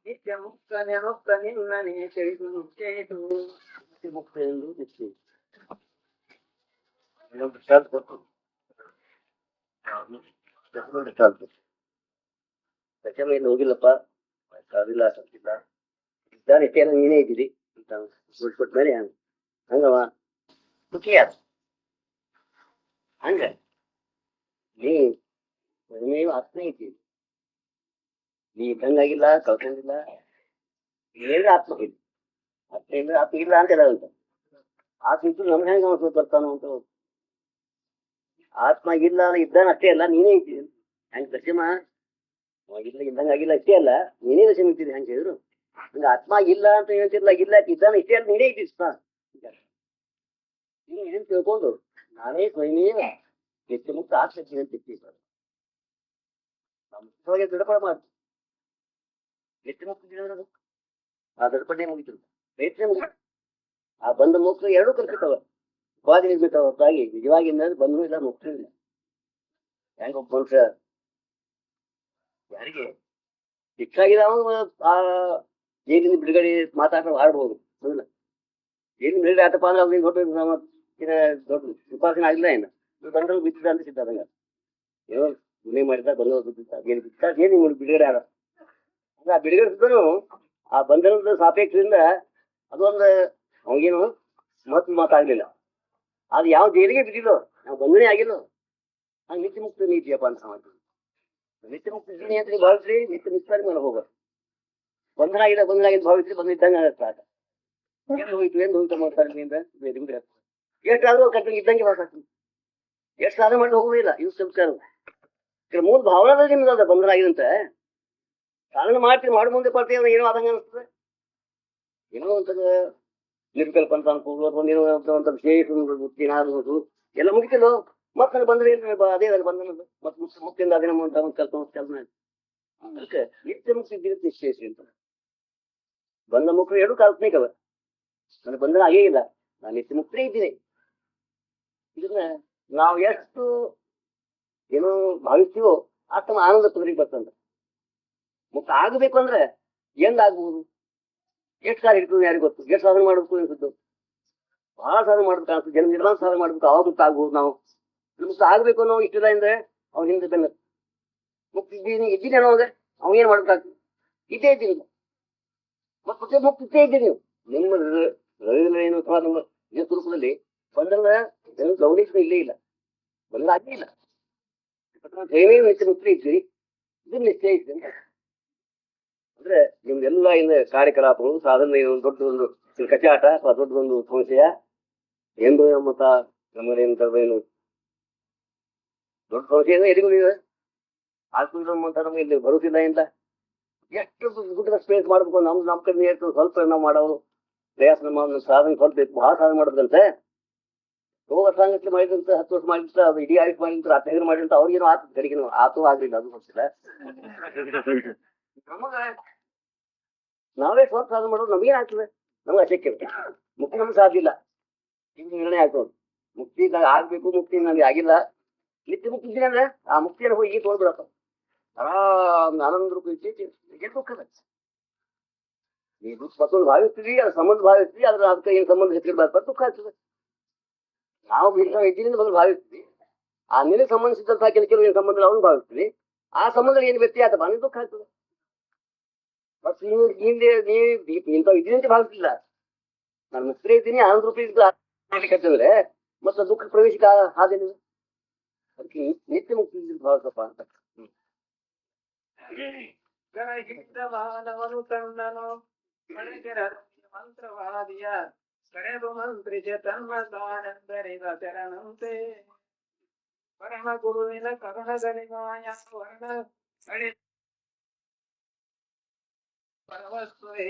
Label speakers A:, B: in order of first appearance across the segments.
A: ನಿತ್ಯ ಮುಕ್ತನೆ ಮುಕ್ತ ನಿನ್ನನೆ ಚರಿತು ಚೇತು ಮುಕ್ತ ಎಂದು ನಿತ್ಯ ಮೇಲೆ ಹೋಗಿಲ್ಲಪ್ಪ ಸಾವಿಲ್ಲ ಸತ್ತಿಲ್ಲ ಇದ್ದಾನೆ ಇಷ್ಟೇನ ನೀನೇ ಇದ್ದೀರಿ ಅಂತ ಬಿಟ್ಬಿಟ್ಟ ಮೇಲೆ ಹಂಗವ ಸುಖಿ ಆತ ಹಂಗ ನೀ ನೀವು ಆತ್ಮ ಇದ್ದೀರಿ ನೀ ಇದ್ದಂಗಾಗಿಲ್ಲ ಕಳ್ಕೊಂಡಿಲ್ಲ ಏನಿಲ್ಲ ಆತ್ಮ ಇಲ್ಲ ಆತ್ಮ ಇಲ್ಲ ಆತ್ಮ ಇಲ್ಲ ಅಂತ ಹೇಳೋದಂತ ಆತ್ಮ ಇದ್ದು ನಮ್ಗೆ ಹೆಂಗೆ ಅನ್ಸೋ ಬರ್ತಾನೋ ಅಂತ ಆತ್ಮ ಇಲ್ಲ ಇದ್ದಾನ ಅಷ್ಟೇ ಅಲ್ಲ ನೀನೇ ಇದ್ದೀರಿ ಹೆಂಗ್ ದಶಮ ಇಲ್ಲ ಇದ್ದಂಗಾಗಿಲ್ಲ ಅಷ್ಟೇ ಅಲ್ಲ ನೀನೇ ದಶಮ ಇದ್ದೀರಿ ಹೆಂಗೆ ಹೇಳಿದ್ರು ಹಂಗ ಆತ್ಮ ಇಲ್ಲ ಅಂತ ಹೇಳ್ತಿರ್ಲ ಇಲ್ಲ ಇದ್ದಾನ ಇಷ್ಟೇ ಅಲ್ಲ ನೀನೇ ಇದ್ದೀರಿ ನೀನು ಇದನ್ನು ತಿಳ್ಕೊಂಡು ನಾನೇ ಸ್ವಯಮೇವ ನಿತ್ಯ ಮುಕ್ತ ಆತ್ಮಕ್ಕೆ ಅಂತ ತಿಳ್ಕೊಂಡು ನಮ್ಮ ದೃಢಪಡ ಮಾಡ್ತೀವಿ ನಿತ್ಯ ಮುಕ್ತ ಆ ದೃಢಪಡೆ ಮುಗಿತು ಪ್ರಯತ್ನ ಮುಗಿ ಆ ಬಂದ ಮುಕ್ತ ಎರಡೂ ಕಲ್ಪಿತಾವ ಉಪಾಧಿ ನಿರ್ಮಿತಾವ ಹೊರತಾಗಿ ನಿಜವಾಗಿ ಬಂಧು ಇಲ್ಲ ಮುಕ್ತ ಇಲ್ಲ ಹೆಂಗ ಒಬ್ಬ ಮನುಷ್ಯ ಯಾರಿಗೆ ಶಿಕ್ಷಾಗಿದ ಆ ಜೈಲಿನ ಬಿಡುಗಡೆ ಮಾತಾಡ ಆಡ್ಬೋದು ಇಲ್ಲ ಜೈಲಿನ ಬಿಡುಗಡೆ ಆತಪ್ಪ ಅಂದ್ರೆ ಅವ್ರಿಗೆ ದೊಡ್ಡ ದೊಡ್ಡ ಉಪಾಸನೆ ಆಗಿಲ್ಲ ಏನು ಬಂದರು ಬಿದ್ದಿದ್ದ ಅಂತ ಸಿದ್ಧಾರಂಗ ಏನೋ ಗುಣೆ ಮಾಡಿದ ಬಂದು ಬಿದ್ದ ಜೈಲಿ ಬಿಡುಗಡೆ ಆದ ಅಂದ್ರೆ ಆ ಬಿಡುಗಡೆ ಸಿದ್ದರೂ ಆ ಬಂಧನದ ಸಾಪೇಕ್ಷದಿಂದ ಅದೊಂದು ಅವಾಗೇನು ಮಾತಾಗ್ಲಿಲ್ಲ ಅದು ಯಾವ ಜೈಲಿಗೆ ಬಿದ್ದಿಲ್ಲೋ ನಾವು ಬಂಧನೇ ಆಗಿಲ್ಲೋ ಹಂಗೆ ನಿತ್ಯ ಮುಕ್ತ ನೀತಿಯಪ್ಪ ಅಂತ ಸಮಾಜ ನಿತ್ಯ ಮುಕ್ತ ಜೀನಿ ಅಂತ ಭಾವಿಸ್ರಿ ನಿತ್ಯ ಮುಕ್ತಾರಿ ಮೇಲೆ ಹೋಗೋದು ಬಂಧನ ಆಗಿದ್ದು ಭಾವಿಸ್ರಿ ಬಂದಿದ್ದಂಗೆ ಆಗತ್ತ ಏನು ಹೋಯ್ತು ಏನು ಹೋಯ್ತು ಮಾಡ್ತಾರೆ ನಿಮ್ಗೆ ಎಷ್ಟಾದ್ರೂ ಕಟ್ಟಿಗೆ ಇದ್ದಂಗೆ ಮಾತಾಡ್ತೀನಿ ಎಷ್ಟು ಸಾಧನೆ ಮಾಡಿ ಹೋಗುವುದಿಲ್ಲ ಇವು ಸಂಸ್ಕಾರ ಮೂಲ ಭಾವನಾದ ನಿಮ್ದು ಅದ ಬಂಧನ ಆಗಿದಂತೆ ಸಾಧನೆ ಮಾಡ್ತೀವಿ ಮಾಡಿ ಮುಂದೆ ಬರ್ತೀವಿ ಏನೋ ಆದಂಗೆ ಅನಿಸ್ತದೆ ಏನೋ ಒಂಥರ ನಿರ್ಕಲ್ಪ ಅಂತ ಅನ್ಕೋದು ಅಥವಾ ಏನೋ ಒಂಥರ ವಿಶೇಷ ಬುದ್ಧಿನಾದ್ರು ಎಲ್ಲ ಮುಗಿತಿಲ್ಲ ಮತ್ತೆ ಬಂದ್ರೆ ಅದೇ ಬಂಧನದು ಮತ್ತೆ ಮುಕ್ತಿಯಿಂದ ಅದೇನೋ ಒಂದು ಕೆಲಸ ಅದಕ್ಕೆ ನಿತ್ಯ ಮುಕ್ತಿ ದಿನಕ್ಕೆ ನಿಶ್ಚಯಿಸಿ ಅಂತ ಬಂದ ಮುಕ್ತರು ಎರಡು ಕಾಲ್ಪನಿಕವ ನನಗೆ ಬಂಧನ ಆಗೇ ಇಲ್ಲ ನಾನು ನಿತ್ಯ ಮುಕ್ತರೇ ಇದ್ದೀನಿ ಇದನ್ನ ನಾವು ಎಷ್ಟು ಏನೋ ಭಾವಿಸ್ತೀವೋ ಅಷ್ಟು ಆನಂದ ತೊಂದರೆಗೆ ಬರ್ತಂತ ಮುಕ್ತ ಆಗಬೇಕು ಅಂದ್ರೆ ಎಂದಾಗ್ಬೋದು ಎಷ್ಟು ಸಾಲ ಇರ್ತದೆ ಯಾರಿಗೆ ಗೊತ್ತು ಎಷ್ಟು ಸಾಧನೆ ಮಾಡ್ಬೇಕು ಅನ್ಸುತ್ತು ಬಹಳ ಸಾಧನೆ ಮಾಡ್ಬೇಕು ಅನ್ಸುತ್ತೆ ಜನ ನಿರ್ಮಾಣ ಸಾಧನೆ ಮಾಡ್ಬೇಕು ಅವಾಗ ಮುಕ್ತ ಆಗ್ಬೋದು ನಾವು ಮುಕ್ತ ಆಗ್ಬೇಕು ಅನ್ನೋ ಇಷ್ಟದ ಅಂದ್ರೆ ಅವ್ನ ಹಿಂದೆ ಬೆನ್ನ ಮುಕ್ತ ಇದ್ದೀನಿ ಅನ್ನೋದ್ರೆ ಅವ್ನು ಏನ್ ಮಾಡ್ಬೇಕಾಗ್ತದೆ ಇದ್ದೇ ಇದ್ದೀನಿ ಮತ್ತೆ ಮುಕ್ತ ಇದ್ದೇ ಇದ್ದೀನಿ ನಿಮ್ಮ ಏನು ಅಥವಾ ನಮ್ಮ ನಿಜ ಸ್ವರೂಪದಲ್ಲಿ ಬಂಧನ ಗೌರವಿಸ ಇಲ್ಲೇ ಇಲ್ಲ ಬಂಧನ ಆಗೇ ಇಲ್ಲ ದೈವೇನು ನಿತ್ಯ ಮುಕ್ತ ಇದ್ದೀರಿ ಇದನ್ನ ನಿಶ್ಚಯ ಇದ್ದೀನಿ ಅಂದ್ರೆ ನಿಮ್ದೆಲ್ಲ ಇನ್ನು ಕಾರ್ಯಕಲಾಪಗಳು ಸಾಧನೆ ದೊಡ್ಡ ಒಂದು ಕಚಾಟ ಅಥವಾ ದೊಡ್ಡದೊಂದು ಸಮಸ್ಯೆಯ ಎಂದು ಮತ್ತ ನಮ್ಮನೇನು ದೊಡ್ಡ ಸಮಸ್ಯೆ ಎದುರು ಆತ್ಮಂತ ನಮ್ಗೆ ಇಲ್ಲಿ ಬರುತ್ತಿಲ್ಲ ಅಂತ ಎಷ್ಟು ದುಡ್ಡ ಸ್ಪೇಸ್ ಮಾಡ್ಬೇಕು ನಮ್ಮ ಕಡೆ ಸ್ವಲ್ಪ ನಾವು ಮಾಡೋರು ಪ್ರಯಾಸ ನಮ್ಮ ಸಾಧನೆ ಸ್ವಲ್ಪ ಬಹಳ ಸಾಧನೆ ಮಾಡೋದಂತೆ ಹೋಗ ಸಂಘಟನೆ ಮಾಡಿದಂತ 10 ವರ್ಷ ಮಾಡಿದಂತ ಅದು ಇಡೀ ಆಯುಷ್ ಮಾಡಿದಂತ 15 ಮಾಡಿದಂತ ಅವ್ರಿಗೇನು ಆತ ಕಡೆಗೇನು ಆತೂ ಆಗ್ಲಿಲ್ಲ ಅದು ಗೊತ್ತಿಲ್ಲ ನಮಗ ನಾವೇ ಸ್ವಲ್ಪ ಸಾಧನೆ ಮಾಡೋದು ನಮಗೇನ್ ಆಗ್ತದೆ ನಮ್ಗೆ ಅಶಕ್ಯ ಮುಕ್ತಿ ನಮ್ಗೆ ಸಾಧ್ಯ ಇಲ್ಲ ಈಗ ನಿರ್ಣಯ ಆಗ್ತದೆ ಮುಕ್ತಿ ಆಗ್ಬೇಕು ಮುಕ್ತಿ ನಮ್ಗೆ ಆಗಿಲ್ಲ ನಿತ್ಯ ಮುಕ್ತಿ ಇದ್ದೀನಿ ಅಂದ್ರೆ ಆ ಮುಕ್ತಿಯನ್ನು ಹೋಗಿ ತೋಳ್ಬಿಡಪ್ಪ ಆರಾಮ್ ಆನಂದ ರೂಪ ಏನು ದುಃಖದ ಈ ದುಃಖ ಮತ್ತೊಂದು ಭಾವಿಸ್ತೀವಿ ಅದ್ರ ಸಂಬಂಧ ಭಾವಿಸ್ತೀವಿ ಅದ್ರ ಅದಕ್ಕೆ ಏನು ಸಂಬಂಧ ಹೆಚ್ಚಿರ್ಬಾರ್ದು ದುಃಖ ಆಗ್ತದೆ ನಾವು ಇದ್ರಿಂದ ಮೊದಲು ಭಾವಿಸ್ತೀವಿ ಆ ನಿನಗೆ ಸಂಬಂಧಿಸಿದಂತಹ ಕೆಲವು ಏನು ಸಂಬಂಧ ಅವನು ಭಾವಿಸ್ತೀವಿ ಆ ಸಂಬಂಧ ಏನು ವ್ಯಕ್ತಿ ಆತಪ್ಪ ಅಂದ್ರೆ ದುಃಖ ಆಗ್ತದೆ ಮತ್ತೆ ನೀವು ಇಂಥ ಇದ್ದೀನಿ ಅಂತ ಭಾವಿಸ್ತಿಲ್ಲ ನಾನು ಮುಕ್ತರೇ ಇದ್ದೀನಿ ಆನಂದ ರೂಪಿ ಮಾಡ್ಲಿಕ್ಕಂತಂದ್ರೆ ಮತ್ತೆ ದುಃಖ ಪ್ರವೇಶಕ್ಕೆ ಹಾದೇನಿದೆ ಅದಕ್ಕೆ ನಿತ್ಯ ಮುಕ್ತಿ ಭಾವಿಸಪ್ಪ ಅಂತ
B: ಮಂತ್ರವಾದಿಯ ಕರೆದು ಮಂತ್ರಿಜ ತನ್ಮದಾನಂದರಿದ ಶರಣಂತೆ ಪರಮ ಗುರುವಿನ ಕರುಣಗರಿಮಾಯ ವರ್ಣ
A: ಪರವಸ್ತುವೇ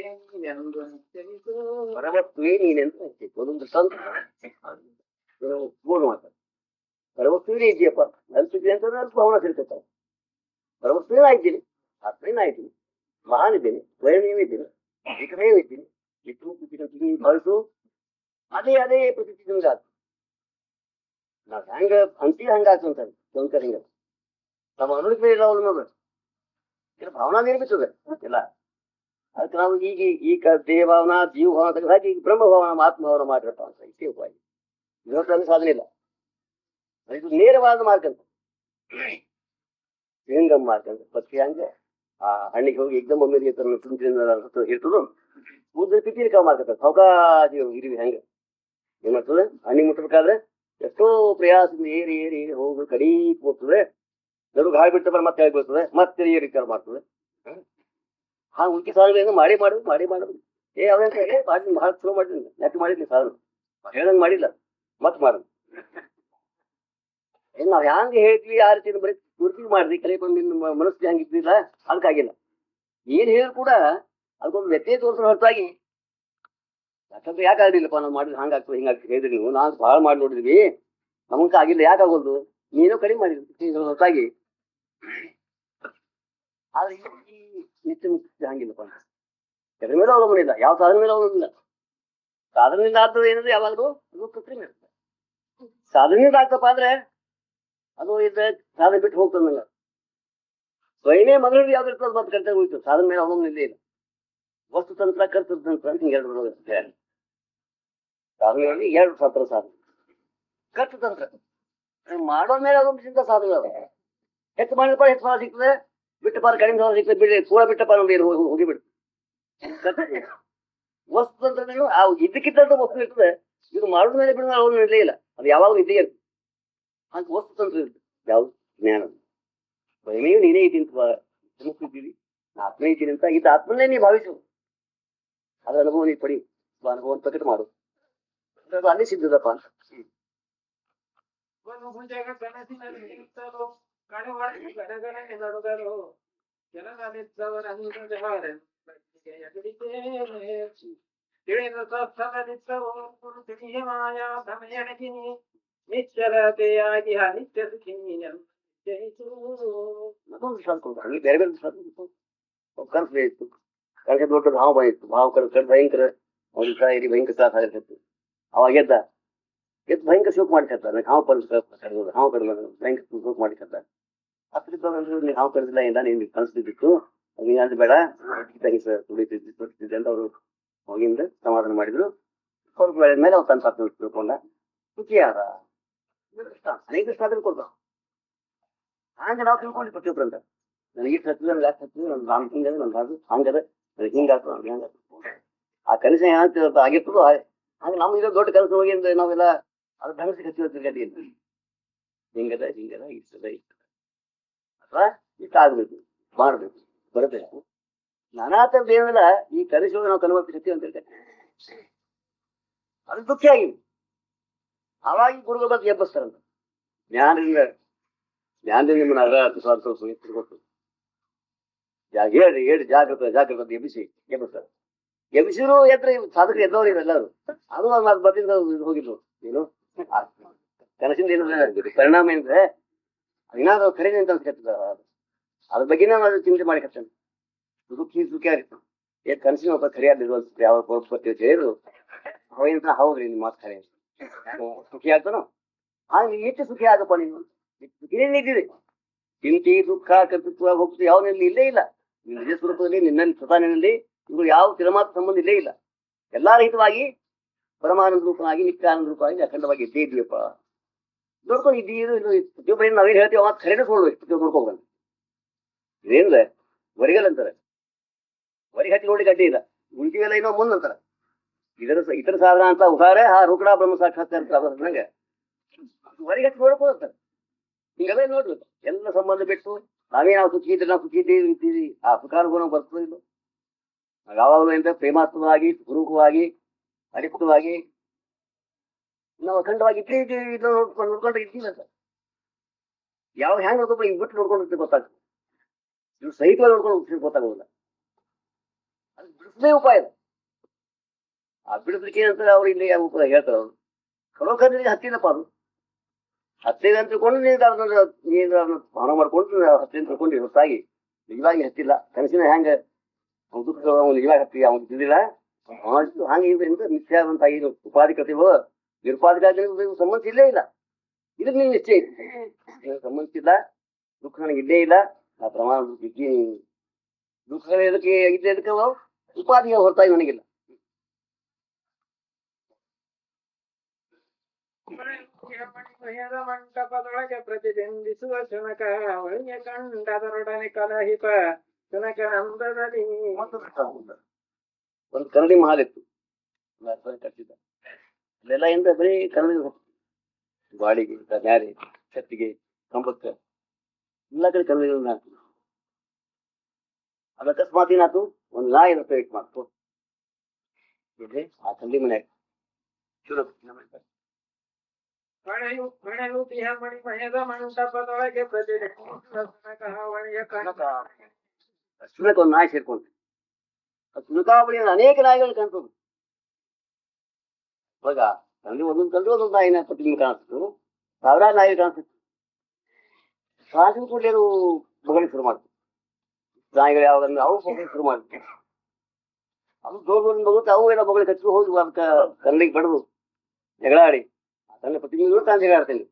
A: ನೀನೆಂತ ಒಂದೊಂದು ಸಂತ ಪೂರ್ಣ ಮಾತಾಡ ಪರವಸ್ತುವೇ ಇದೆಯಪ್ಪ ಅಲ್ಪಿದೆ ಅಂತಂದ್ರೆ ಅಲ್ಪ ಭಾವನ ಸೇರ್ಕೊತಾವ ಪರವಸ್ತುವೇ ಇದ್ದೀನಿ ಆತ್ಮೇನ ಇದ್ದೀನಿ ಮಹಾನ್ ಇದ್ದೀನಿ ಸ್ವಯಮೇವ ಇದ್ದೀನಿ ಏಕಮೇವ ಇದ್ದೀನಿ ನಿತ್ಯ ಭಾವಿಸು ಅದೇ ಪ್ರತಿ ನಿಮ್ಗಾತ ನಾವ್ ಹೆಂಗ ಅಂತೀವಿ ಹಂಗಾತು ಅಂತಾರೆ ಶಂಕರ್ ಹಿಂಗ ನಮ್ಮ ಅನುಳಿಕೆ ಇಲ್ಲ ಅವ್ರು ನೋಡ್ರಿ ಭಾವನಾ ನಿರ್ಮಿತದೆ ಇಲ್ಲ. ಅದಕ್ಕೆ ನಾವು ಈಗ ದೇಹ ಭಾವನಾ ಜೀವ ಭಾವನಾ ತೆಗೆದು ಈಗ ಬ್ರಹ್ಮ ಭಾವನಾ ಆತ್ಮ ಭಾವನ ಮಾಡಿರಪ್ಪ ಅಂತ ಇಷ್ಟೇ ಉಪಾಯ. ಇವತ್ತಲ್ಲಿ ಸಾಧನೆ ಇಲ್ಲ. ಇದು ನೇರವಾದ ಮಾರ್ಗ ಅಂತ ಹೆಂಗಮ್ಮ ಮಾರ್ಗ ಅಂತ ಪಕ್ಷಿ ಹಂಗೆ ಆ ಹಣ್ಣಿಗೆ ಹೋಗಿ ಎಕ್ದಮ್ ಒಮ್ಮೆಗೆ ಇರ್ತದ ಕೂದಲು ಪಿಟ್ಟಿರ್ಕ ಮಾರ್ಕತ್ತ ಸೌಕಾಜಿ ಇರಿವಿ ಹೆಂಗೆ ಏನ್ ಮಾಡ್ತದೆ ಹಣ್ಣಿಗೆ ಮುಟ್ಟಬೇಕಾದ್ರೆ ಎಷ್ಟೋ ಪ್ರಯಾಸದಿಂದ ಏರಿ ಏರಿ ಏರಿ ಹೋಗಿ ಕಡಿ ಹೋಗ್ತದೆ. ನಡುಗೆ ಹಾಳು ಬಿಟ್ಟು ಮತ್ತೆ ಹೇಳಿ ಬೀಳ್ತದೆ ಮತ್ತೆ ಏರಿ ಮಾಡ್ತದೆ. ಹಾ ಉಳ್ಕಿ ಸಾಧನೆ ಮಾಡಿ ಮಾಡುದು ಅವಂತ ಮಾಡಿ ಭಾಳ ಚಲೋ ಮಾಡಿದ್ದೀನಿ ಯಾಕೆ ಮಾಡಿದ್ನಿ ಸಾಧನೆ ಹೇಳಂಗ್ ಮಾಡಿಲ್ಲ ಮತ್ ಮಾಡುದು. ನಾವ್ ಹ್ಯಾಂಗ ಹೇಳ್ತೀವಿ ಆ ರೀತಿ ಬರೀ ಪೂರ್ತಿ ಮಾಡಿದ್ವಿ ಕಲೆ ನಿನ್ನ ಮನಸ್ಸು ಹಂಗಿದ್ದಿಲ್ಲ ಅದಕ್ಕಾಗಿಲ್ಲ. ಏನ್ ಹೇಳಿ ಕೂಡ ಅದಕ್ಕೊಂದು ವ್ಯತ್ಯಯ ತೋರಿಸೋ ಹೊರತಾಗಿ ಯಾಕಂದ್ರೆ ಯಾಕಾಗಲಿಲ್ಲಪ್ಪ ನಾವು ಮಾಡಿದ್ರೆ ಹಂಗಾಗ್ತದೆ ಹಿಂಗಾಗ್ತದೆ ಹೇಳಿದ್ರಿ ನೀವು ನಾವು ಭಾಳ ಮಾಡಿ ನೋಡಿದ್ವಿ ನಮಗ್ ಆಗಿಲ್ಲ ಯಾಕಾಗೋದು ನೀನೋ ಕಡಿಮೆ ಮಾಡಿದ್ರಿ ಹೊರತಾಗಿ. ಆದ್ರೆ ಈ ನಿತ್ಯ ಮುಕ್ತಿ ಹಂಗಿಲ್ಲಪ್ಪ ಎದ್ರ ಮೇಲೆ ಅವಲಂಬನೆ ಇಲ್ಲ, ಯಾವ ಸಾಧನೆ ಮೇಲೆ ಅವಲಂಬನೆ ಇಲ್ಲ. ಸಾಧನೆಯಿಂದ ಆಗ್ತದೆ ಏನಂದ್ರೆ ಯಾವಾಗಲೂ ಅದು ಕೃತ್ರಿಮ ಇರುತ್ತೆ. ಸಾಧನೆಯಿಂದ ಆಗ್ತಪ್ಪ ಅಂದ್ರೆ ಅದು ಇದ್ರೆ ಸಾಧನೆ ಬಿಟ್ಟು ಹೋಗ್ತದೆ ನಂಗೆ ಸ್ವಯನೇ ಮಗಳು ಯಾವ್ದು ಇರ್ತದೆ ಮತ್ತೆ ಕರ್ತವ್ಯ ಹೋಯ್ತು. ಸಾಧನೆ ಮೇಲೆ ಅವಲಂಬನೆ ಇಲ್ಲೇ ಇಲ್ಲ. ವಸ್ತು ತಂತ್ರ ಕರ್ತೃ ತಂತ್ರ ಅಂತ ಹಿಂಗೆ ಎರಡು ಸಾಧನೆಯಲ್ಲಿ ಎರಡು ತಂತ್ರ ಸಾಧನೆ ಕರ್ತೃ ತಂತ್ರ ಮಾಡೋ ಮೇಲೆ ಅವಲಂಬಿಸಿದ ಸಾಧನೆ ಅದ. ಹೆಚ್ಚು ಮಾಡಿದಪ್ಪ ಹೆಚ್ಚು ಫಲ ಸಿಗ್ತದೆ, ಬಿಟ್ಟು ಪಾರ ಕಡಿಮೆ ಫಲ ಸಿಗ್ತದೆ, ಬಿಡಿ ಕೂಡ ಬಿಟ್ಟಪ್ಪ ನಮ್ಗೆ ಹೋಗಿಬಿಡ್ತು. ವಸ್ತು ತಂತ್ರಗಳು ಆ ಇದಕ್ಕಿದ್ದಂತ ವಸ್ತು ಇರ್ತದೆ, ಇದು ಮಾಡಿದ ಮೇಲೆ ಬಿಡುವ ಅವನು ಇಲ್ಲೇ ಇಲ್ಲ, ಅದು ಯಾವಾಗಲೂ ಇದ್ದೇ ಇರ್ತದೆ. ಅಂತ ವಸ್ತು ತಂತ್ರ ಇರ್ತದೆ ಯಾವ್ದು ಜ್ಞಾನ ಸ್ವಯಮೇವ ನೀನೇ ಇದ್ದೀನಿ ಮುಕ್ತಿದ್ದೀವಿ ಆತ್ಮ ಇದ್ದೀನಿ ಅಂತ ಇದು ಆತ್ಮನೇ ನೀ ಭಾವಿಸು ಅದ್ರ ಅನುಭವ ನೀ ಪಡಿ ಅನುಭವ ಪ್ರಕಟ ಮಾಡು ಅದು ಅಲ್ಲಿ ಸಿದ್ಧದಪ್ಪ ಅಂತ.
B: ನಿಶ್ಚಲತೆಯಾಗಿ ನಿತ್ಯ ಸುಖಿ
A: ಬೇರೆ ಬೇರೆ ಕನಸು ಇತ್ತು. ಕನಸು ದೊಡ್ಡ ಹಾವು ಬಂದಿತ್ತು, ಹಾವು ಕಡೆ ಭಯಂಕರ ಅವ್ನ ಇಡೀ ಭಯಂಕರ ತ್ರಾಸ ಆಗಿರ್ತಿತ್ತು. ಅವಾಗ ಎದ್ದು ಭಯಂಕರ ಶೋಕ್ ಮಾಡಿಕತ್ತ ನನಗೆ ಹಾವು ಕಡಿದು ಹಾವು ಕಡಿದ ಭಯಂಕರ ಶೋಕ್ ಮಾಡಿಕತ್ತ ಹತ್ತಿರ ಹಾವು ಕಡಿದಿಲ್ಲ ಇಲ್ಲ ನಿನ್ಗೆ ಕನಸ್ತಿದ್ದಿತ್ತು ಅದು ಬೇಡ ತುಳಿತಿದ್ದೆ ಅಂತ ಅವರು ಹೋಗಿಂದ ಸಮಾಧಾನ ಮಾಡಿದ್ರು. ಸ್ವಲ್ಪ ಬೆಳೆದ ಮೇಲೆ ಅವ್ರು ತನ್ನ ಸಾಧ್ಯ ತಿಳ್ಕೊಂಡ ಖುಷಿಯಾದ ಅನೇಕ ದೃಷ್ಟ ಆದ್ರೆ ಕೊಡ್ತಾವ. ಹಂಗೆ ನಾವು ತಿಳ್ಕೊಂಡು ಪ್ರತಿಯೊಬ್ಬರು ಅಂತ ನನಗೆ ಇಷ್ಟು ಹತ್ತಿದ ನನ್ಗೆ ಯಾಕೆ ಹತ್ತಿದ ನನ್ನ ರಾಮ್ ಹಿಂಗದ ನನ್ನ ರಾಜು ಹಂಗದ ನನಗೆ ಹಿಂಗಾಗ್ತದೆ ನಮ್ಗೆ ಹೆಂಗಾಗ್ತದೆ ಆ ಕನಸು ಏನಾಗ್ತದೆ ಆಗಿರ್ತದೋ ಹಾಗೆ ನಮ್ಗೆ ಇದು ದೊಡ್ಡ ಕನಸು ಹೋಗಿ ಅಂದ್ರೆ ನಾವೆಲ್ಲ ಅದು ಧನಸಿಗೆ ಹತ್ತಿರ ಗಡಿ ಅಂತ ಹಿಂಗದ ಇರ್ತದ ಅಥವಾ ಇಷ್ಟ ಆಗ್ಬೇಕು ಮಾಡ್ಬೇಕು ಬರಬೇಕು ನಾನಾ ಥರದ್ದು ಏನಿಲ್ಲ ಈ ಕನಸು ನಾವು ಕನ್ವರ್ತಿರ್ತೀವಿ ಅಂತ ಹೇಳ್ತೇನೆ. ಅದು ದುಃಖಿ ಆಗಿದೆ. ಅವಾಗ ಗುರುಗಳ ಬಗ್ಗೆ ಎಬ್ಬಿಸ್ತಾರಂತ ಜ್ಞಾನದಿಂದ ನಿಮ್ಮನ್ನ ಅರ್ಥ ಕೊಟ್ಟು ಹೇಳಿ ಜಾಗೃತ ಎಬ್ಬಿಸ್ತಾರೆ. ಎಬ್ಬಿಸಿದ್ರು ಎದ್ರೆ ಸಾಧಕರು ಎದ್ದವ್ರು ಇವೆಲ್ಲರೂ ಅದು ಬದಿಂದ ಹೋಗಿದ್ರು ಏನು ಕನಸಿಂದ ಏನು ಪರಿಣಾಮ ಏನಂದ್ರೆ ಏನಾದ್ರು ಖರೀದಿ ಅಂತ ಅನ್ಸ್ಕತ್ತದ ಅದ್ರ ಬಗ್ಗೆನೇ ಅದು ಚಿಂತೆ ಮಾಡಿ ಕಷ್ಟ ಸುಖಿ ಆಗಿತ್ತು. ಕನಸಿನ ಒಬ್ಬ ಖರಿಯಾದ ಯಾವ ಬರ್ತೀವಿ ಹೇಳಿದ್ರು ಅವೇನಂತ ಹೌದ್ರಿ ನಿಮ್ಮ ಮಾತು ಖರೆ ಸುಖಿ ಆಗ್ತಾನೋ ಹಾಗೆ ಎಷ್ಟು ಸುಖಿ ಆಗಪ್ಪ ನೀನು ಸುಖಿನಿದ್ದೀರಿ. ಚಿಂತೆ ದುಃಖ ಕರ್ತೃತ್ವ ಹೋಗ್ತದೆ ಯಾವನಲ್ಲಿ ಇಲ್ಲೇ ಇಲ್ಲ. ನಿನ್ನ ನಿಜ ಸ್ವರೂಪದಲ್ಲಿ ನಿನ್ನಲ್ಲಿ ಸ್ವತಾನಿನಲ್ಲಿ ಇವರು ಯಾವ ತಿರಮಾತ್ರ ಸಂಬಂಧ ಇಲ್ಲೇ ಇಲ್ಲ. ಎಲ್ಲಾ ರಹಿತವಾಗಿ ಪರಮಾನಂದ ರೂಪನಾಗಿ ನಿತ್ಯಾನಂದ ರೂಪವಾಗಿ ಅಖಂಡವಾಗಿ ಇದ್ದೇ ಇದೆಯಪ್ಪ ನೋಡ್ಕೊಂಡು ಇದ್ದೀರು ಪ್ರತಿಯೊಬ್ಬ ನಾವೇನು ಹೇಳ್ತೀವಿ ಅವ ಖರೇನೆ ನೋಡ್ಬೇಕು ಪ್ರತಿಯೊಬ್ಬ ನೋಡ್ಕೋಬಂದು ಇದೇನಿಲ್ಲ ವರಿಗಲ್ ಅಂತಾರೆ. ವರಿಗೆ ಹಚ್ಚಿ ನೋಡಿ ಗಡ್ಡಿ ಇಲ್ಲ ಉಳಿದಿವೆಲ್ಲ ಏನೋ ಮುಂದೆ ಅಂತಾರೆ. ಇತರ ಸಾಧನ ಅಂತ ಉದಾರೆ ಆ ರೂಕಡ ಬ್ರಹ್ಮ ಸಾಕ್ಷಾತ್ಕಾರ ನಂಗೆ ವರಿಗೆ ಹಚ್ಚಿ ನೋಡ್ಕೋದಂತಾರೆ. ಹಿಂಗೆಲ್ಲ ನೋಡ್ಬೇಕು ಎಲ್ಲ ಸಂಬಂಧ ಬಿಟ್ಟು ನಾವು ಸುಖಿ ಇದ್ರೆ ನಾವು ಸುಖಿ ಇದ್ದೀವಿ ಆ ಸುಖಾನುಗುಣ ಬರ್ತದೆ ಇಲ್ಲ. ಯಾವಾಗಲೂ ಎಂತ ಪ್ರೇಮಾತ್ಮವಾಗಿ ಗುರುಕವಾಗಿ ಅಡಿಕ್ತವಾಗಿ ನಾವು ಅಖಂಡವಾಗಿ ಇದ್ದೇ ಇದ್ದೀವಿ ಇದನ್ನ ನೋಡ್ಕೊಂಡು ಇದ್ದೀವಿ ಅಂತ ಯಾವ ಹ್ಯಾಂಗ್ ನೋಡ್ಕೊಂಡು ಹಿಂಗ್ ಬಿಟ್ಟು ನೋಡ್ಕೊಂಡು ಗೊತ್ತಾಗ್ತದೆ. ಇವ್ರು ಸಹಿತವಾಗಿ ನೋಡ್ಕೊಂಡು ಗೊತ್ತಾಗೋದಿಲ್ಲ. ಅದು ಬಿಡಿಸದೇ ಉಪಾಯ ಇದೆ. ಆ ಬಿಡಿಸ್ಲಿಕ್ಕೆ ಏನಂತಾರೆ ಅವ್ರು ಇಲ್ಲಿ ಉಪಾಯ ಹೇಳ್ತಾರೆ. ಅವರು ಕರೋಖಂಡ್ರಿಗೆ ಹತ್ತಿಲ್ಲಪ್ಪ ಅದು ಹತ್ತಿದೆ ಅಂತ ತಿಳ್ಕೊಂಡು ನೀನು ಭಾವನ ಮಾಡ್ಕೊಂಡು ಹತ್ತಿರ ತಿಳ್ಕೊಂಡು ಹೊತ್ತಾಗಿ ನಿಜವಾಗಿ ಹತ್ತಿಲ್ಲ. ಕನಸಿನ ಹೆಂಗ ದುಃಖ ಅವ್ನು ನಿಜವಾಗಿ ಹತ್ತಿ ಅವ್ನು ತಿಳಿದಿಲ್ಲ ಹಂಗೆ ಇದರಿಂದ ಮಿಥ್ಯಾದಂತ ಇದು ಉಪಾಧಿ ಕಥೆವು ನಿರುಪಾಧಿಕ ಸಂಬಂಧ ಇಲ್ಲೇ ಇಲ್ಲ. ಇದಕ್ಕೆ ನೀನು ನಿಶ್ಚಯ ಸಂಬಂಧಿಸಿಲ್ಲ ದುಃಖ ನನಗೆ ಇಲ್ಲೇ ಇಲ್ಲ ಆ ಪ್ರಮಾಣ ದುಃಖಗಳು ಎದಕ್ಕೆ ಇದಕ್ಕೆ ಅವು ಉಪಾಧಿಗೆ ಹೊರತಾಗಿ ನನಗಿಲ್ಲ.
B: ಮಣಿಮಯದ ಮಂಟಪದೊಳಗೆ ಪ್ರತಿಬಿಂಬಿಸುವ ಶುನಕ ಒಳಿಯ ಕಂಡದರೊಡನೆ ಕಲಹಿಪ ಶುನಕ ಅಂದದಲ್ಲಿ
A: ಒಂದು ಕನ್ನಡಿ ಮಹಾಲ್ ಇತ್ತು, ಕಟ್ಟಿದ್ದ ಅಲ್ಲೆಲ್ಲ ಏನ್ರ ಬರೀ ಕನ್ನಡಿ ಬಾಡಿಗೆ, ನ್ಯಾರೆ, ಛತ್ತಿಗೆ, ಕಂಬಕ್ಕೆ ಎಲ್ಲ ಕಡೆ ಕನ್ನಡಿಗಳನ್ನ ಹಾಕಿದ್ರು. ಅದು ಅಕಸ್ಮಾತ್ ಏನಾಯ್ತು, ಒಂದು ನಾಯಿ ವೇಟ್ ಮಾಡ್ತು ಆ ಕನ್ನಡಿ ಮನ್ಯಾಗ
B: ಮಣಿಯ ಮಣಿಮಯದ ಮಂಟಪದೊಳಗೆ ಪ್ರತಿಬಿಂಬಿಸುವ ಶುನಕ ಒಳಿಯ
A: ಶುನಕ ಒಂದು ನಾಯಿ ಸೇರ್ಕೊಂಡ್ರು. ಶುನಕಾವಳಿಯಿಂದ ಅನೇಕ ನಾಯಿಗಳು ಕಾಣ್ತದೆ. ಇವಾಗ ಕನ್ನಡಿ ಒಂದೊಂದು ಕನ್ನಡಿ ಒಂದೊಂದು ನಾಯಿನ ಪ್ರತಿಬಿಂಬ ಕಾಣಿಸ್ತು, ಸಾವಿರಾರು ನಾಯಿ ಕಾಣಿಸ್ತಿತ್ತು. ಕಾಣಿಸಿದ ಕೂಡಲೇ ಅದು ಬೊಗಳಿ ಶುರು ಮಾಡ್ತು. ನಾಯಿಗಳು ಯಾವಾಗಂದ್ರೆ ಅವು ಬೊಗಳಿ ಶುರು ಮಾಡ್ತು. ಅದು ದೂರದಿಂದ ಬಗುತ್ತೆ, ಅವು ಏನೋ ಬೊಗಳಿ ಕಚ್ಚಿ ಹೋಗಿ ಅದಕ್ಕೆ ಕನ್ನಡಿಗೆ ಬಡದು ಜಗಳಾಡಿ ಕನ್ನಡ ಪ್ರತಿಬಿಂಬ ತಾನು ಜಗಳಾಡ್ತೇನೆ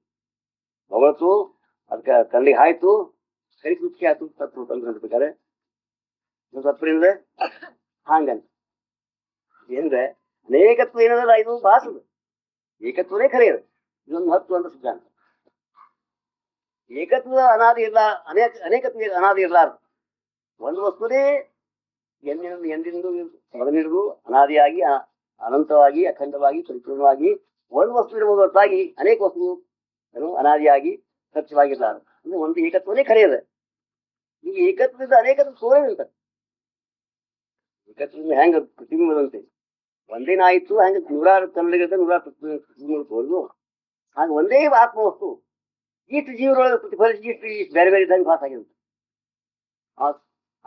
A: ಬೊಗಳತು, ಅದಕ್ಕೆ ಕನ್ನಡಿಗೆ ಹಾಯ್ತು, ಕೈ ಸುಚ್ಚಿ ಆಯ್ತು, ತಪ್ಪು ತಂದು ಕಂಡ್ಬೇಕಾದ್ರೆ ತಪ್ಪರಿಂದ ಹಾಂಗಂತ ಏನ್ರೆ ಅನೇಕತ್ವ ಏನದಲ್ಲ, ಇದು ಭಾಸದ ಏಕತ್ವನೇ ಖರೆಯದು. ಇದೊಂದು ಮಹತ್ವ ಅಂತ ಸಿದ್ಧಾಂತ. ಏಕತ್ವ ಅನಾದಿ ಇಲ್ಲ, ಅನೇಕತ್ವ ಅನಾದಿ ಇರಲಾರದು. ಒಂದು ವಸ್ತುನೇ ಎಂದಿಂದು ಮೊದಲಿಡಿದು ಅನಾದಿಯಾಗಿ ಅನಂತವಾಗಿ ಅಖಂಡವಾಗಿ ಪರಿಪೂರ್ಣವಾಗಿ ಒಂದು ವಸ್ತು ಇರಬಹುದು ಹೊರತಾಗಿ ಅನೇಕ ವಸ್ತು ಅನಾದಿಯಾಗಿ ಸತ್ಯವಾಗಿರ್ಲಾರದು. ಅಂದ್ರೆ ಒಂದು ಏಕತ್ವನೇ ಖರೆಯದ. ಈಗ ಏಕತ್ವದಿಂದ ಅನೇಕತ್ವ ಸೋರೆ ನಿಲ್ತಾರೆ. ಏಕತ್ವದಿಂದ ಹೆಂಗ ಪ್ರತಿಬಿಂಬದಂತೆ ಒಂದೇ ನಾಯಿತ್ತು, ಹಂಗ ನೂರಾರು ಕನ್ನಡಿಗದ ನೂರಾರು ಪ್ರತಿಬಿಂಬ ತೋರಿದು ಹಾಗ ಒಂದೇ ಆತ್ಮವಸ್ತು ಇಷ್ಟು ಜೀವನೊಳಗೆ ಪ್ರತಿಫಲಿಸಿ ಇಷ್ಟು ಬೇರೆ ಬೇರೆ ಇದ್ದಂಗೆ ಪಾಸ್ ಆಗಿರುತ್ತೆ.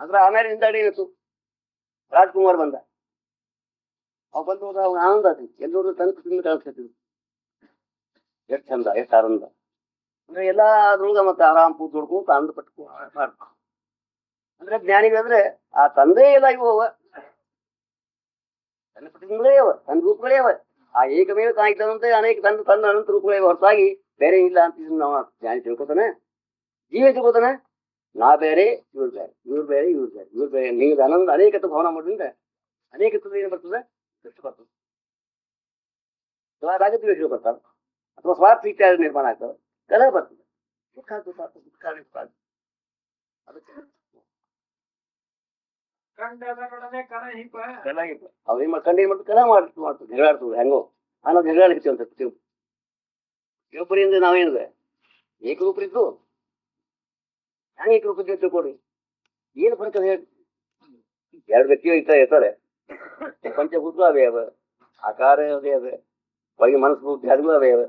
A: ಅದ್ರ ಆಮೇಲೆ ಹಿಂದಾಡಿ ಏನಿತ್ತು, ರಾಜ್ಕುಮಾರ್ ಬಂದ, ಅವ್ ಬಂದು ಅವ್ನು ಆನಂದ ಆಗ್ತಿತ್ತು, ಎಲ್ಲರೂ ತನ್ನ ಪ್ರತಿಬಿಂಬ ಕಾಣಿಸ್ತಿದ್ರು. ಎಷ್ಟು ಚಂದ, ಎಷ್ಟು ಆನಂದ ಅಂದ್ರೆ ಎಲ್ಲ ಅದ್ರೊಳಗ ಮತ್ತೆ ಆರಾಮ್ ಕೂತ್ ನೋಡ್ಕೊಂತ ಆನಂದ ಪಟ್ಟು ಮಾಡ್ತಾರೆ. ಅಂದ್ರೆ ಜ್ಞಾನಿಗಳಂದ್ರೆ ಆ ತಂದೆ ಎಲ್ಲ ಇವು ಅವ ತನ್ನ ಪ್ರತಿಬಿಂಬಗಳೇ ಅವ, ತನ್ನ ರೂಪಗಳೇ ಅವ. ಆ ಏಕಮೇವ ತಾಯಿದ್ದಂತೆ ಅನೇಕ ತನ್ನ ಅನಂತ ರೂಪಗಳೇ ಹೊರತಾಗಿ ಬೇರೆ ಇಲ್ಲ ಅಂತ ನಾವು ಜ್ಞಾನಿ ತಿಳ್ಕೊತಾನೆ. ಜೀವ ತಿಳ್ಕೊತಾನೆ ನಾ ಬೇರೆ ಇವ್ರು ಬೇರೆ, ಇವ್ರು ಬೇರೆ ಇವ್ರು ಬೇರೆ, ಇವ್ರು ಬೇರೆ. ನೀವು ಅನಂತ ಅನೇಕತ್ವ ಭಾವನ ಮಾಡೋದ್ರಿಂದ ಅನೇಕತ್ವದ ಏನು ಬರ್ತದೆ, ಕೃಷ್ಣ ಬರ್ತದೆ. ರಾಗದ್ವೇಷ ಬರ್ತಾರೆ ಅಥವಾ ಸ್ವಾರ್ಥ ಇತ್ಯಾದಿ ನಿರ್ಮಾಣ ಆಗ್ತದೆ, ಕಲಹ ಬರ್ತದೆ, ದುಃಖ ದುಃಖ ಅದಕ್ಕೆ
B: ಕಂಡದರೊಡನೆ ಕಲಹಿಪ
A: ಅವೇನ್ ಕಂಡು ಮತ್ತೆ ಕಲಹ ಮಾಡ್ತದೆ, ಜಗಳಾಡ್ತದೆ. ಹೆಂಗೋ ಅನ್ನೋದು ಜಗಳಾಡ್ತೀವಿ ಅಂತ ಒಬ್ಬರಿಂದ ನಾವೇನಿದೆ ಏಕರೂಪರಿದ್ದು ಹೆಂಗೆ ಏಕರೂಪದ್ದು ತಿಳ್ಕೊಡ್ರಿ. ಏನು ಫರ್ಕ ಹೇಳಿ, ಎರಡು ವ್ಯಕ್ತಿಗಳು ಇರ್ತಾರೆ, ಪಂಚಭೂತ ಅವೇ ಅವ, ಆಕಾರ ಅದೇ ಅವ, ಅವಾಗ ಮನಸ್ಸು ಬುದ್ಧಿ ಅದು ಅವೇ ಅವ,